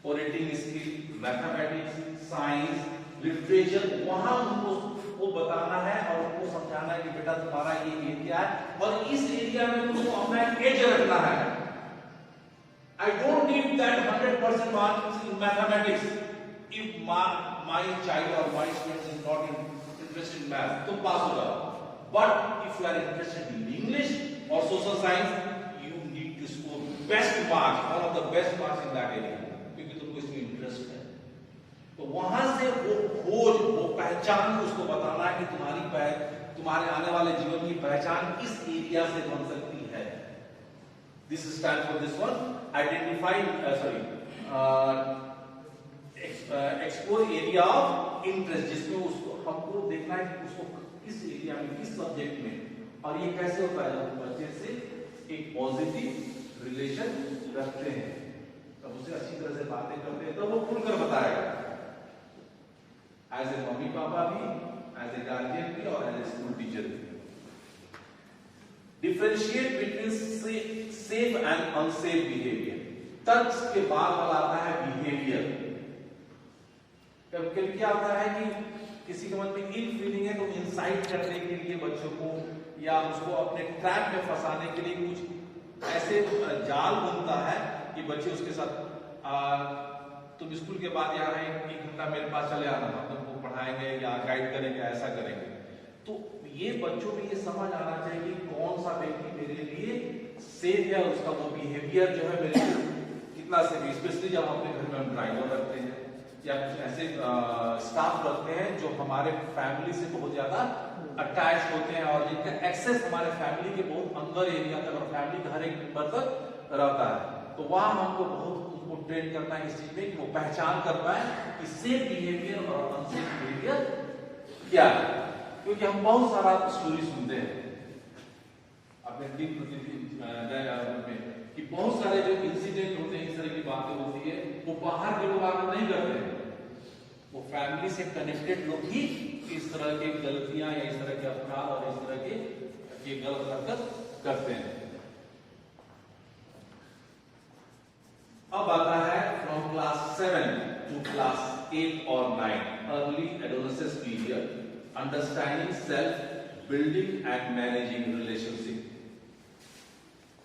पोरेटिंग स्किल, मैथमेटिक्स, साइंस, लिटरेचर, वहां उनको वो बताना है और उनको समझाना है कि बेटा तुम्हारा ये एरिया है और इस एरिया में तुमको अपना एज रखना है। I don't need that 100% marks in mathematics if my child or my student is not interested in math, तुम पास हो जाओ। But if you are interested in English or social science, you need to best marks in that area, क्योंकि तुमको इसमें interest है। तो वहां से वो खोज, वो पहचान उसको बताना है कि तुम्हारे आने वाले जीवन की पहचान किस एरिया से बन सकती है। This stand for this one, identify explore area of interest, जिसमें उसको हमको देखना है कि उसको किस एरिया में, किस सब्जेक्ट में, और ये कैसे होता है जब बच्चे से एक पॉजिटिव रिलेशन रखते हैं, तब उसे अच्छी तरह से बातें करते हैं, तब वो खुलकर बताएगा, एज ए मम्मी पापा भी, एज ए गार्जियन भी, और एज ए स्कूल टीचर भी। Differentiate between safe and unsafe behaviour. Touch के बाद वाला आता है बिहेवियर। कभी क्या होता है कि किसी के मन में इल फीलिंग है, तो इंसाइट करने के लिए बच्चों को या उसको अपने ट्रैप में फंसाने के लिए कुछ ऐसे जाल बुनता है कि बच्चे उसके साथ तुम स्कूल के बाद यहाँ एक घंटा मेरे पास चले आना, हम तुमको पढ़ाएंगे या गाइड करेंगे, ऐसा करेंगे। तो ये बच्चों में ये समझ आना चाहिए कि कौन सा व्यक्ति मेरे लिए सेफ है, उसका वो बिहेवियर जो है मेरे लिए कितना सेफ। स्पेशली जब हम अपने घर में हम ड्राइवर रखते हैं या कुछ ऐसे स्टाफ रखते हैं जो हमारे फैमिली से बहुत ज्यादा अटैच होते हैं और जिनका एक्सेस हमारे फैमिली के बहुत अंदर एरिया तक और फैमिली के हर एक मेंबर तक रहता है, तो वहां हमको बहुत उनको ट्रेन करना है इस चीज में कि वो पहचान कर पाए कि सेफ बिहेवियर और अनसेफ बिहेवियर क्या है। क्योंकि हम बहुत सारा स्टोरी सुनते हैं अपने दिन प्रतिदिन में कि बहुत सारे जो इंसिडेंट होते हैं, इस तरह की बातें होती है, वो बाहर के लोग आकर नहीं करते हैं, वो फैमिली से कनेक्टेड लोग ही इस तरह की गलतियां या इस तरह के अपराध और इस तरह के गलत हरकत करते हैं। अब आता है फ्रॉम क्लास 7 टू क्लास 8 और 9, early adolescence period, understanding self, building and managing relationship.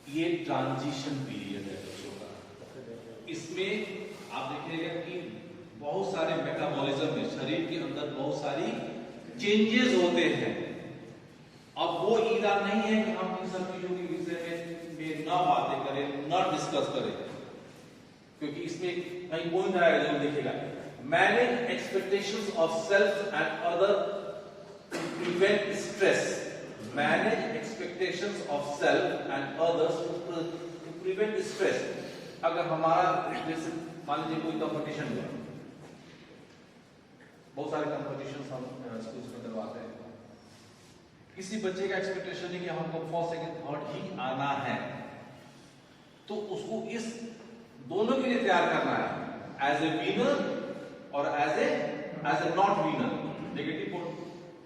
ये ट्रांजिशन पीरियड है बच्चों का। इसमें आप देखिएगा कि बहुत सारे मेटाबॉलिज्म में शरीर के अंदर बहुत सारी चेंजेस होते हैं। अब वो ईरा नहीं है कि हम इन सब चीजों के विषय में ना बातें करें, ना डिस्कस करें, क्योंकि इसमें कहीं पॉइंट आएगा जो देखिएगा, manage expectations of self and other to prevent stress. Manage expectations of self and others to prevent stress. अगर हमारा जैसे मान लीजिए कोई कंपटीशन हुआ, बहुत सारे कंपटीशन हम स्कूल में करवाते हैं, किसी बच्चे का एक्सपेक्टेशन है कि हमको फर्स्ट सेकंड थर्ड ही आना है, तो उसको इस दोनों के लिए तैयार करना है, एज ए विनर और as a not winner. Negative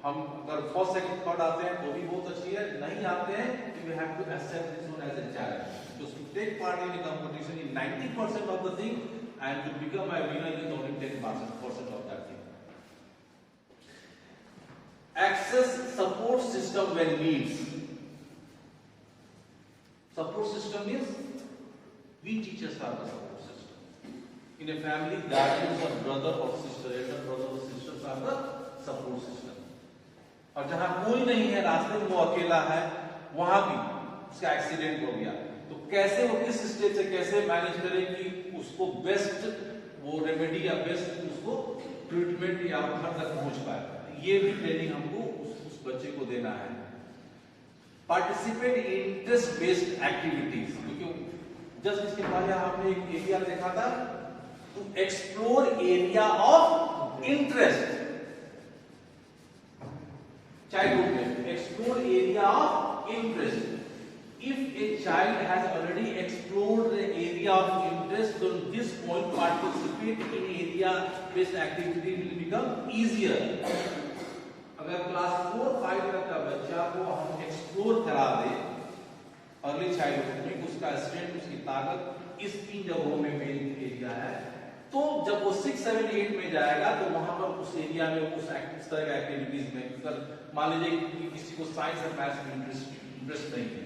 हम अगर फर्स्ट सेकंड थर्ड आते हैं तो भी बहुत अच्छी है, नहीं आते हैं तो we have to accept this one as a challenge. तो take part in competition in 90% of the thing and to become a winner in only 10% of that thing. Access support system when needs. Support system is we teachers are the support system. In a family, guardians or brother or sister, elder brother or sisters are the support system. और जहां कोई नहीं है, रास्ते में वो अकेला है, वहां भी उसका एक्सीडेंट हो गया, तो कैसे वो किस स्टेज से कैसे मैनेज करे कि उसको बेस्ट वो रेमेडी या बेस्ट उसको ट्रीटमेंट या घर तक पहुंच पाए। ये भी ट्रेनिंग हमको उस बच्चे को देना है। Participate in interest based activities, क्योंकि जस्ट इसके पहले हमने एक एरिया देखा था, to explore area of interest. childhood में explore area of interest. If a child has already explored the area of interest, then this point participate in area based activity will become easier. अगर class 4-5 तक का बच्चा को हम explore करा दे early childhood में, उसका स्ट्रेंथ, उसकी ताकत इस 3 जगहों में मेन एरिया है, तो जब वो 6, 7, 8 में जाएगा तो वहां पर उस एरिया में उस तरह का एक्टिविटीज में, मान लीजिए कि किसी को साइंस और मैथ्स में इंटरेस्ट नहीं है,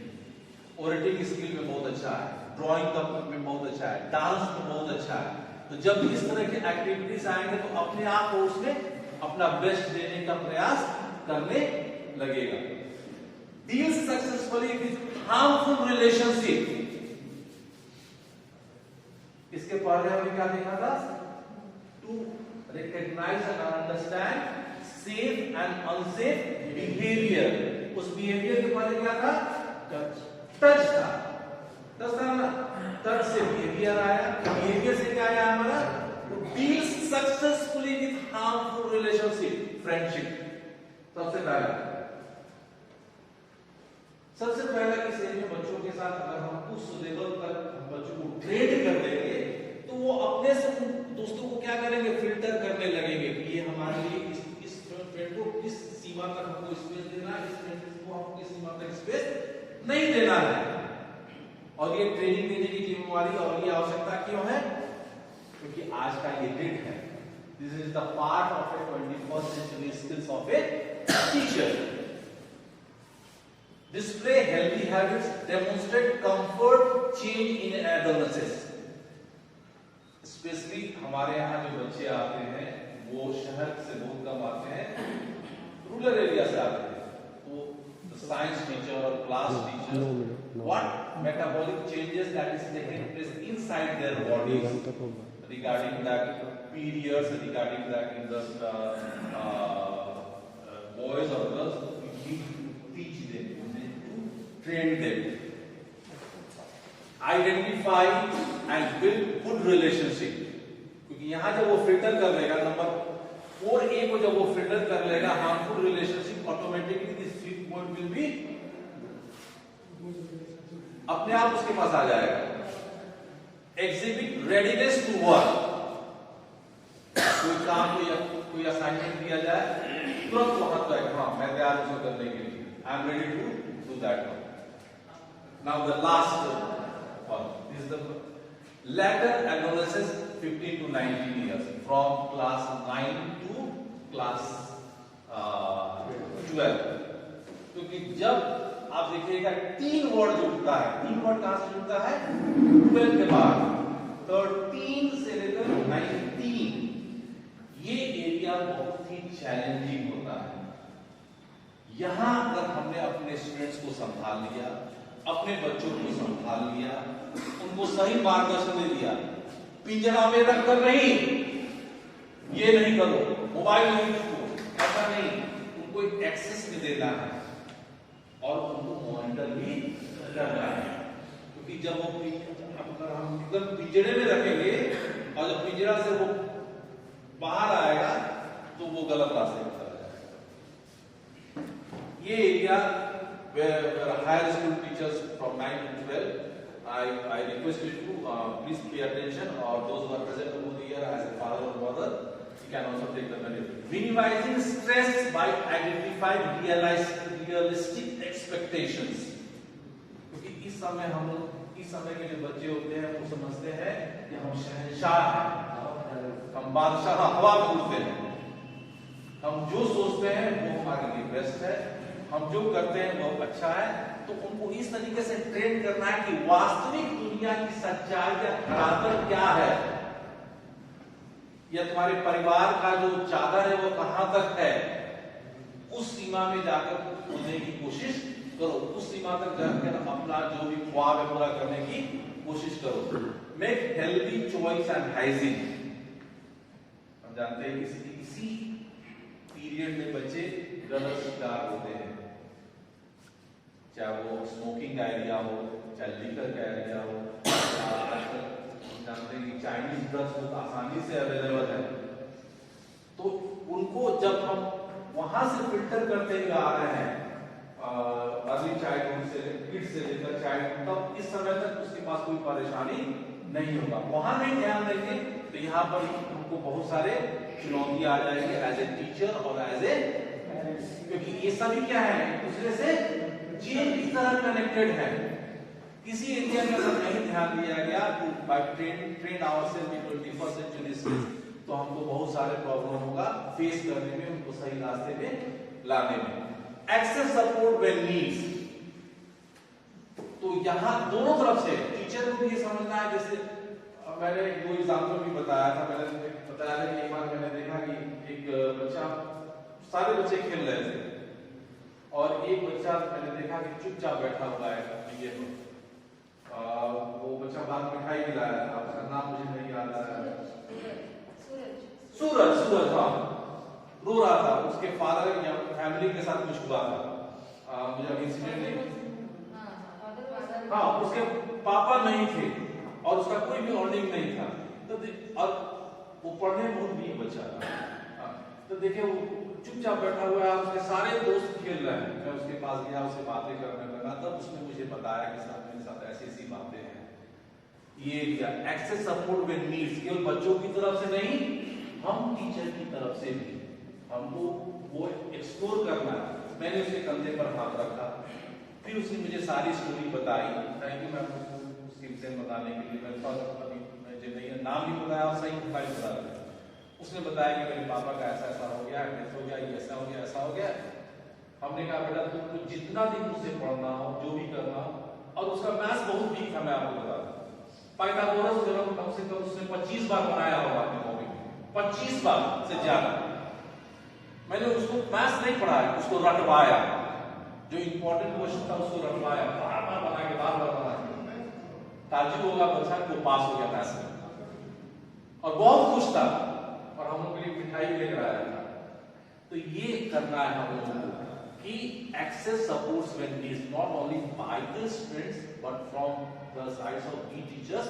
ओरेटिंग स्किल में बहुत अच्छा है, ड्राइंग में बहुत अच्छा है, डांस में बहुत अच्छा है, तो जब इस तरह के एक्टिविटीज आएंगे तो अपने आप वो उसमें अपना बेस्ट देने का प्रयास करने लगेगा। Deal successfully with harmful relationship. इसके पहले हमने क्या देखा था? To recognise and understand safe and unsafe behaviour. उस बिहेवियर के पहले क्या था? टच था। टच था ना? टच से बिहेवियर आया, बिहेवियर से क्या आया हमारा? Deals successfully with harmful relationship, friendship. सबसे पहला किस एज में बच्चों के साथ अगर हम उस लेवल तक बच्चों को ट्रेन कर देंगे तो वो अपने से दोस्तों को क्या करेंगे? फिल्टर करने लगेंगे कि ये हमारे लिए इस फ्रेंड को किस सीमा तक हमको स्पेस देना है, इस फ्रेंड को हमको किस सीमा तक स्पेस नहीं देना है। और ये ट्रेनिंग देने की जिम्मेवारी और ये आवश्यकता क्यों है? क्योंकि आज का ये डेट है। This is the part of A 21st century skills of a teacher. Display healthy habits, demonstrate comfort, change in adolescence. Specially हमारे यहाँ जो बच्चे आते हैं वो शहर से बहुत कम आते हैं, रूरल एरिया से आते हैं। तो साइंस टीचर और class teacher, what metabolic changes that is taking place inside their bodies regarding that periods, regarding that in the boys or girls, we need to teach them, we need to train them. Identify and build good relationship. क्योंकि यहाँ जब वो filter कर लेगा, number 4A को जब वो filter कर लेगा harmful relationship, automatically this 5th point will be अपने आप उसके पास आ जाएगा। Exhibit readiness to work. कोई काम कोई असाइनमेंट दिया जाए तुरंत वहां तो है, हाँ मैं तैयार हूं करने के लिए, I am ready to do that. Now the last is the later adolescence 15 to 19 years, from class 9 to class 12। क्योंकि जब आप देखिएगा 3 वर्ड जुड़ता है, 3 वर्ड कहां से जुड़ता है? 12 के बाद 13 से लेकर 19, ये एरिया बहुत ही चैलेंजिंग होता है। यहां अगर हमने अपने स्टूडेंट्स को संभाल लिया, अपने बच्चों को संभाल लिया, उनको सही मार्गदर्शन दे दिया, पिंजरा में रखकर नहीं, ये नहीं करो, मोबाइल नहीं छूओ, ऐसा नहीं, उनको एक एक्सेस भी देना है और उनको मॉनिटर भी करना है। क्योंकि जब वो अगर हम एकदम पिंजरे में रखेंगे और जब पिंजरा से वो बाहर आएगा तो वो गलत रास्ते पर चला जाएगा। ये area where higher school teachers from 9 to 12, I request you to please pay attention, or those who are present over here as a father or mother, you can also take the benefit. Minimizing stress by identifying realistic expectations. क्योंकि इस समय हम लोग, इस समय के जो बच्चे होते हैं वो समझते हैं कि हम शहंशाह हैं, हम बादशाह हवा में उड़ते हैं, हम जो सोचते हैं वो हमारे लिए बेस्ट है, हम जो करते हैं वो अच्छा है। तो उनको इस तरीके से ट्रेन करना है कि वास्तविक दुनिया की सच्चाई या धरातल क्या है, या तुम्हारे परिवार का जो चादर है वो कहां तक है, उस सीमा में जाकर कूदने की कोशिश करो, उस सीमा तक जाकर अपना जो भी ख्वाब है पूरा करने की कोशिश करो। Make healthy choice and hygiene. हम जानते हैं इसी पीरियड में बच्चे गलत शिकार होते हैं, चाहे वो स्मोकिंग का एरिया हो, चाहे लीकर का एरिया हो। आजकल हम जानते हैं कि चाइनीज ड्रग्स बहुत आसानी से अवेलेबल है, तो उनको जब हम वहां से फिल्टर करते हुए आ रहे हैं, अर्ली चाइल्डहुड से किड्स से लेकर चाइल्डहुड तक, इस समय तक उसके पास कोई परेशानी नहीं होगा। वहां नहीं ध्यान देंगे तो यहाँ पर हमको बहुत सारे चुनौती आ जाएंगे एज ए टीचर और एज ए, क्योंकि ये सभी क्या है, एक दूसरे से चेन की तरह कनेक्टेड है। किसी एरिया में अगर नहीं ध्यान दिया गया तो by train ourselves in 21st century skills, तो हमको बहुत सारे प्रॉब्लम होगा फेस करने में, उनको सही रास्ते में लाने में। एक्सेस सपोर्ट व्हेन नीड्स, तो यहाँ दोनों तरफ से टीचर को भी ये समझना है। जैसे मैंने दो एग्जाम्पल भी बताया था, मैंने बताया था कि एक बार मैंने देखा कि एक बच्चा, सारे बच्चे खेल रहे थे और एक बच्चा मैंने देखा कि चुपचाप बैठा हुआ है, ये वो बच्चा बाद मिठाई भी लाया था, उसका नाम मुझे नहीं सूरज, सूरज, हाँ, रो रहा था, उसके फादर या फैमिली के साथ कुछ हुआ था, मुझे अभी इंसिडेंट नहीं, हाँ, उसके पापा नहीं थे और उसका कोई भी अर्निंग नहीं था, तो और वो पढ़ने में बहुत वीक बच्चा था, तो देखिए वो चुपचाप बैठा हुआ है, उसके सारे दोस्त खेल रहे हैं, मैं उसके पास गया, उससे बातें करने लगा, तब उसने मुझे बताया कि साहब मेरे साथ ऐसी ऐसी बातें हैं। ये क्या एक्सेस सपोर्ट विद नीड्स केवल बच्चों की तरफ से नहीं, हम टीचर की तरफ से भी हमको वो एक्सप्लोर करना है। मैंने उसके कंधे पर हाथ रखा, फिर उसने मुझे सारी स्टोरी बताई। थैंक यू मैम उसकी बताने के लिए, मेरे पास अभी मुझे नहीं है, नाम भी बताया और सही फाइल बता दिया। उसने बताया कि मेरे पापा का ऐसा ऐसा हो गया, डेथ हो गया, ये ऐसा हो गया, ऐसा हो गया। हमने कहा बेटा तुमको जितना दिन मुझसे पढ़ना हो, जो भी करना हो, और उसका मैथ्स बहुत वीक था, मैं आपको बता दूं। पाइथागोरस थ्योरम कम से कम उसने 25 बार बनाया होगा अपने कॉपी में, 25 बार से ज्यादा। मैंने उसको मैथ्स नहीं पढ़ाया, उसको रटवाया, जो इंपॉर्टेंट क्वेश्चन था उसको रटवाया, बार बार बना के, बार बार बना के। ताजुब होगा बच्चा को पास हो गया मैथ्स में और बहुत खुश था, और हम लोग के लिए मिठाई लेकर आया था। तो ये करना है हम लोगों को कि access supports when needs not only by the students but from the sides of we teachers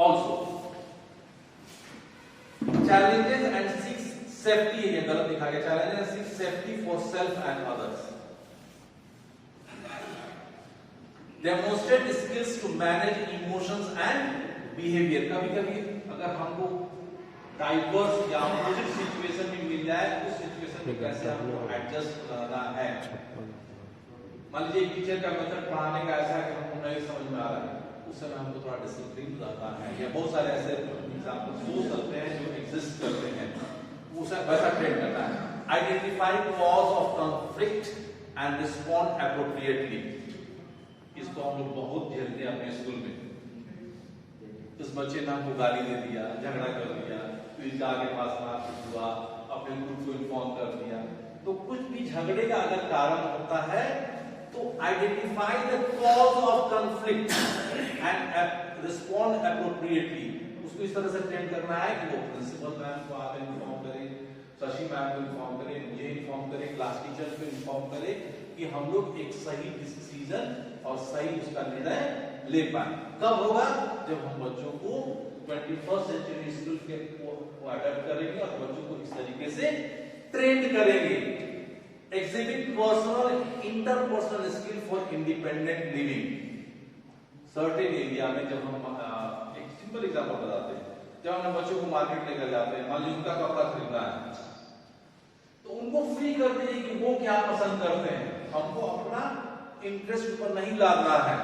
also. Challenges and six safety, ये गलत लिखा गया, challenges and six safety for self and others. Demonstrate skills to manage emotions and behaviour. कभी कभी अगर हमको diverse या opposite situation में मिल जाए, उस सिचुएशन में कैसे हमको एडजस्ट करना है। मान लीजिए टीचर का मेथड पढ़ाने का ऐसा है कि हमको नहीं समझ में आ रहा है, उस समय हमको थोड़ा डिसिप्लिन रहना है, या बहुत सारे ऐसे एग्जांपल सोच सकते हैं जो एग्जिस्ट करते हैं, उसे वैसा ट्रेन करना है। Identify cause of conflict and respond appropriately. इसको हम लोग बहुत झेलते हैं अपने स्कूल में। उस बच्चे ने हमको गाली दे दिया, झगड़ा कर दिया, फिर जाके पास मारपीट हुआ, अपने ग्रुप को इन्फॉर्म कर दिया। तो कुछ भी झगड़े का अगर कारण होता है तो identify the cause of conflict and respond appropriately. उसको इस तरह से ट्रेन करना है कि वो प्रिंसिपल मैम को आप इन्फॉर्म करें, शशि मैम को इन्फॉर्म करें, मुझे इन्फॉर्म करें, क्लास टीचर को इन्फॉर्म करें, कि हम लोग एक सही डिसीजन और सही उसका निर्णय ले पाए। कब होगा? जब हम बच्चों को 21st सेंचुरी स्किल के को अडॉप्ट करेंगे और बच्चों को इस तरीके से ट्रेन करेंगे। Exhibit personal interpersonal skill for independent living. Certain area में जब हम एक सिंपल एग्जांपल बताते हैं, जब हम बच्चों को मार्केट लेकर जाते हैं, मान लीजिए उनका कपड़ा खरीदना है, तो उनको फ्री कर दीजिए कि वो क्या पसंद करते हैं। हमको अपना इंटरेस्ट ऊपर नहीं लादना है,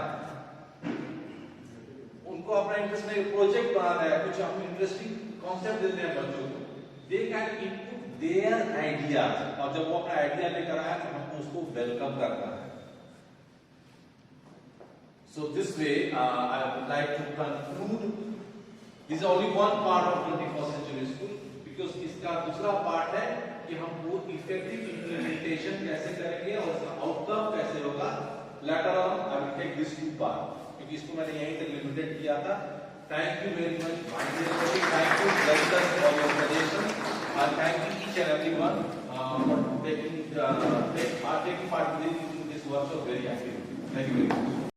उनको अपना इंटरेस्ट नहीं, प्रोजेक्ट बनाना है, कुछ हम इंटरेस्टिंग कॉन्सेप्ट देते हैं बच्चों को, they can input their idea, और जब वो अपना आइडिया लेकर आए तो हमको उसको वेलकम करना है। So this way I would like to conclude. This is only one part of 21st century school, because इसका दूसरा पार्ट है कि हम वो इफेक्टिव इम्प्लीमेंटेशन कैसे करेंगे और उसका आउटकम कैसे होगा। Later on I will take this two part, क्योंकि इसको मैंने यहीं तक लिमिटेड किया था। Thank you very much, thank you very much for your suggestion, and thank you each and everyone for taking part in this workshop very actively. Thank you very much.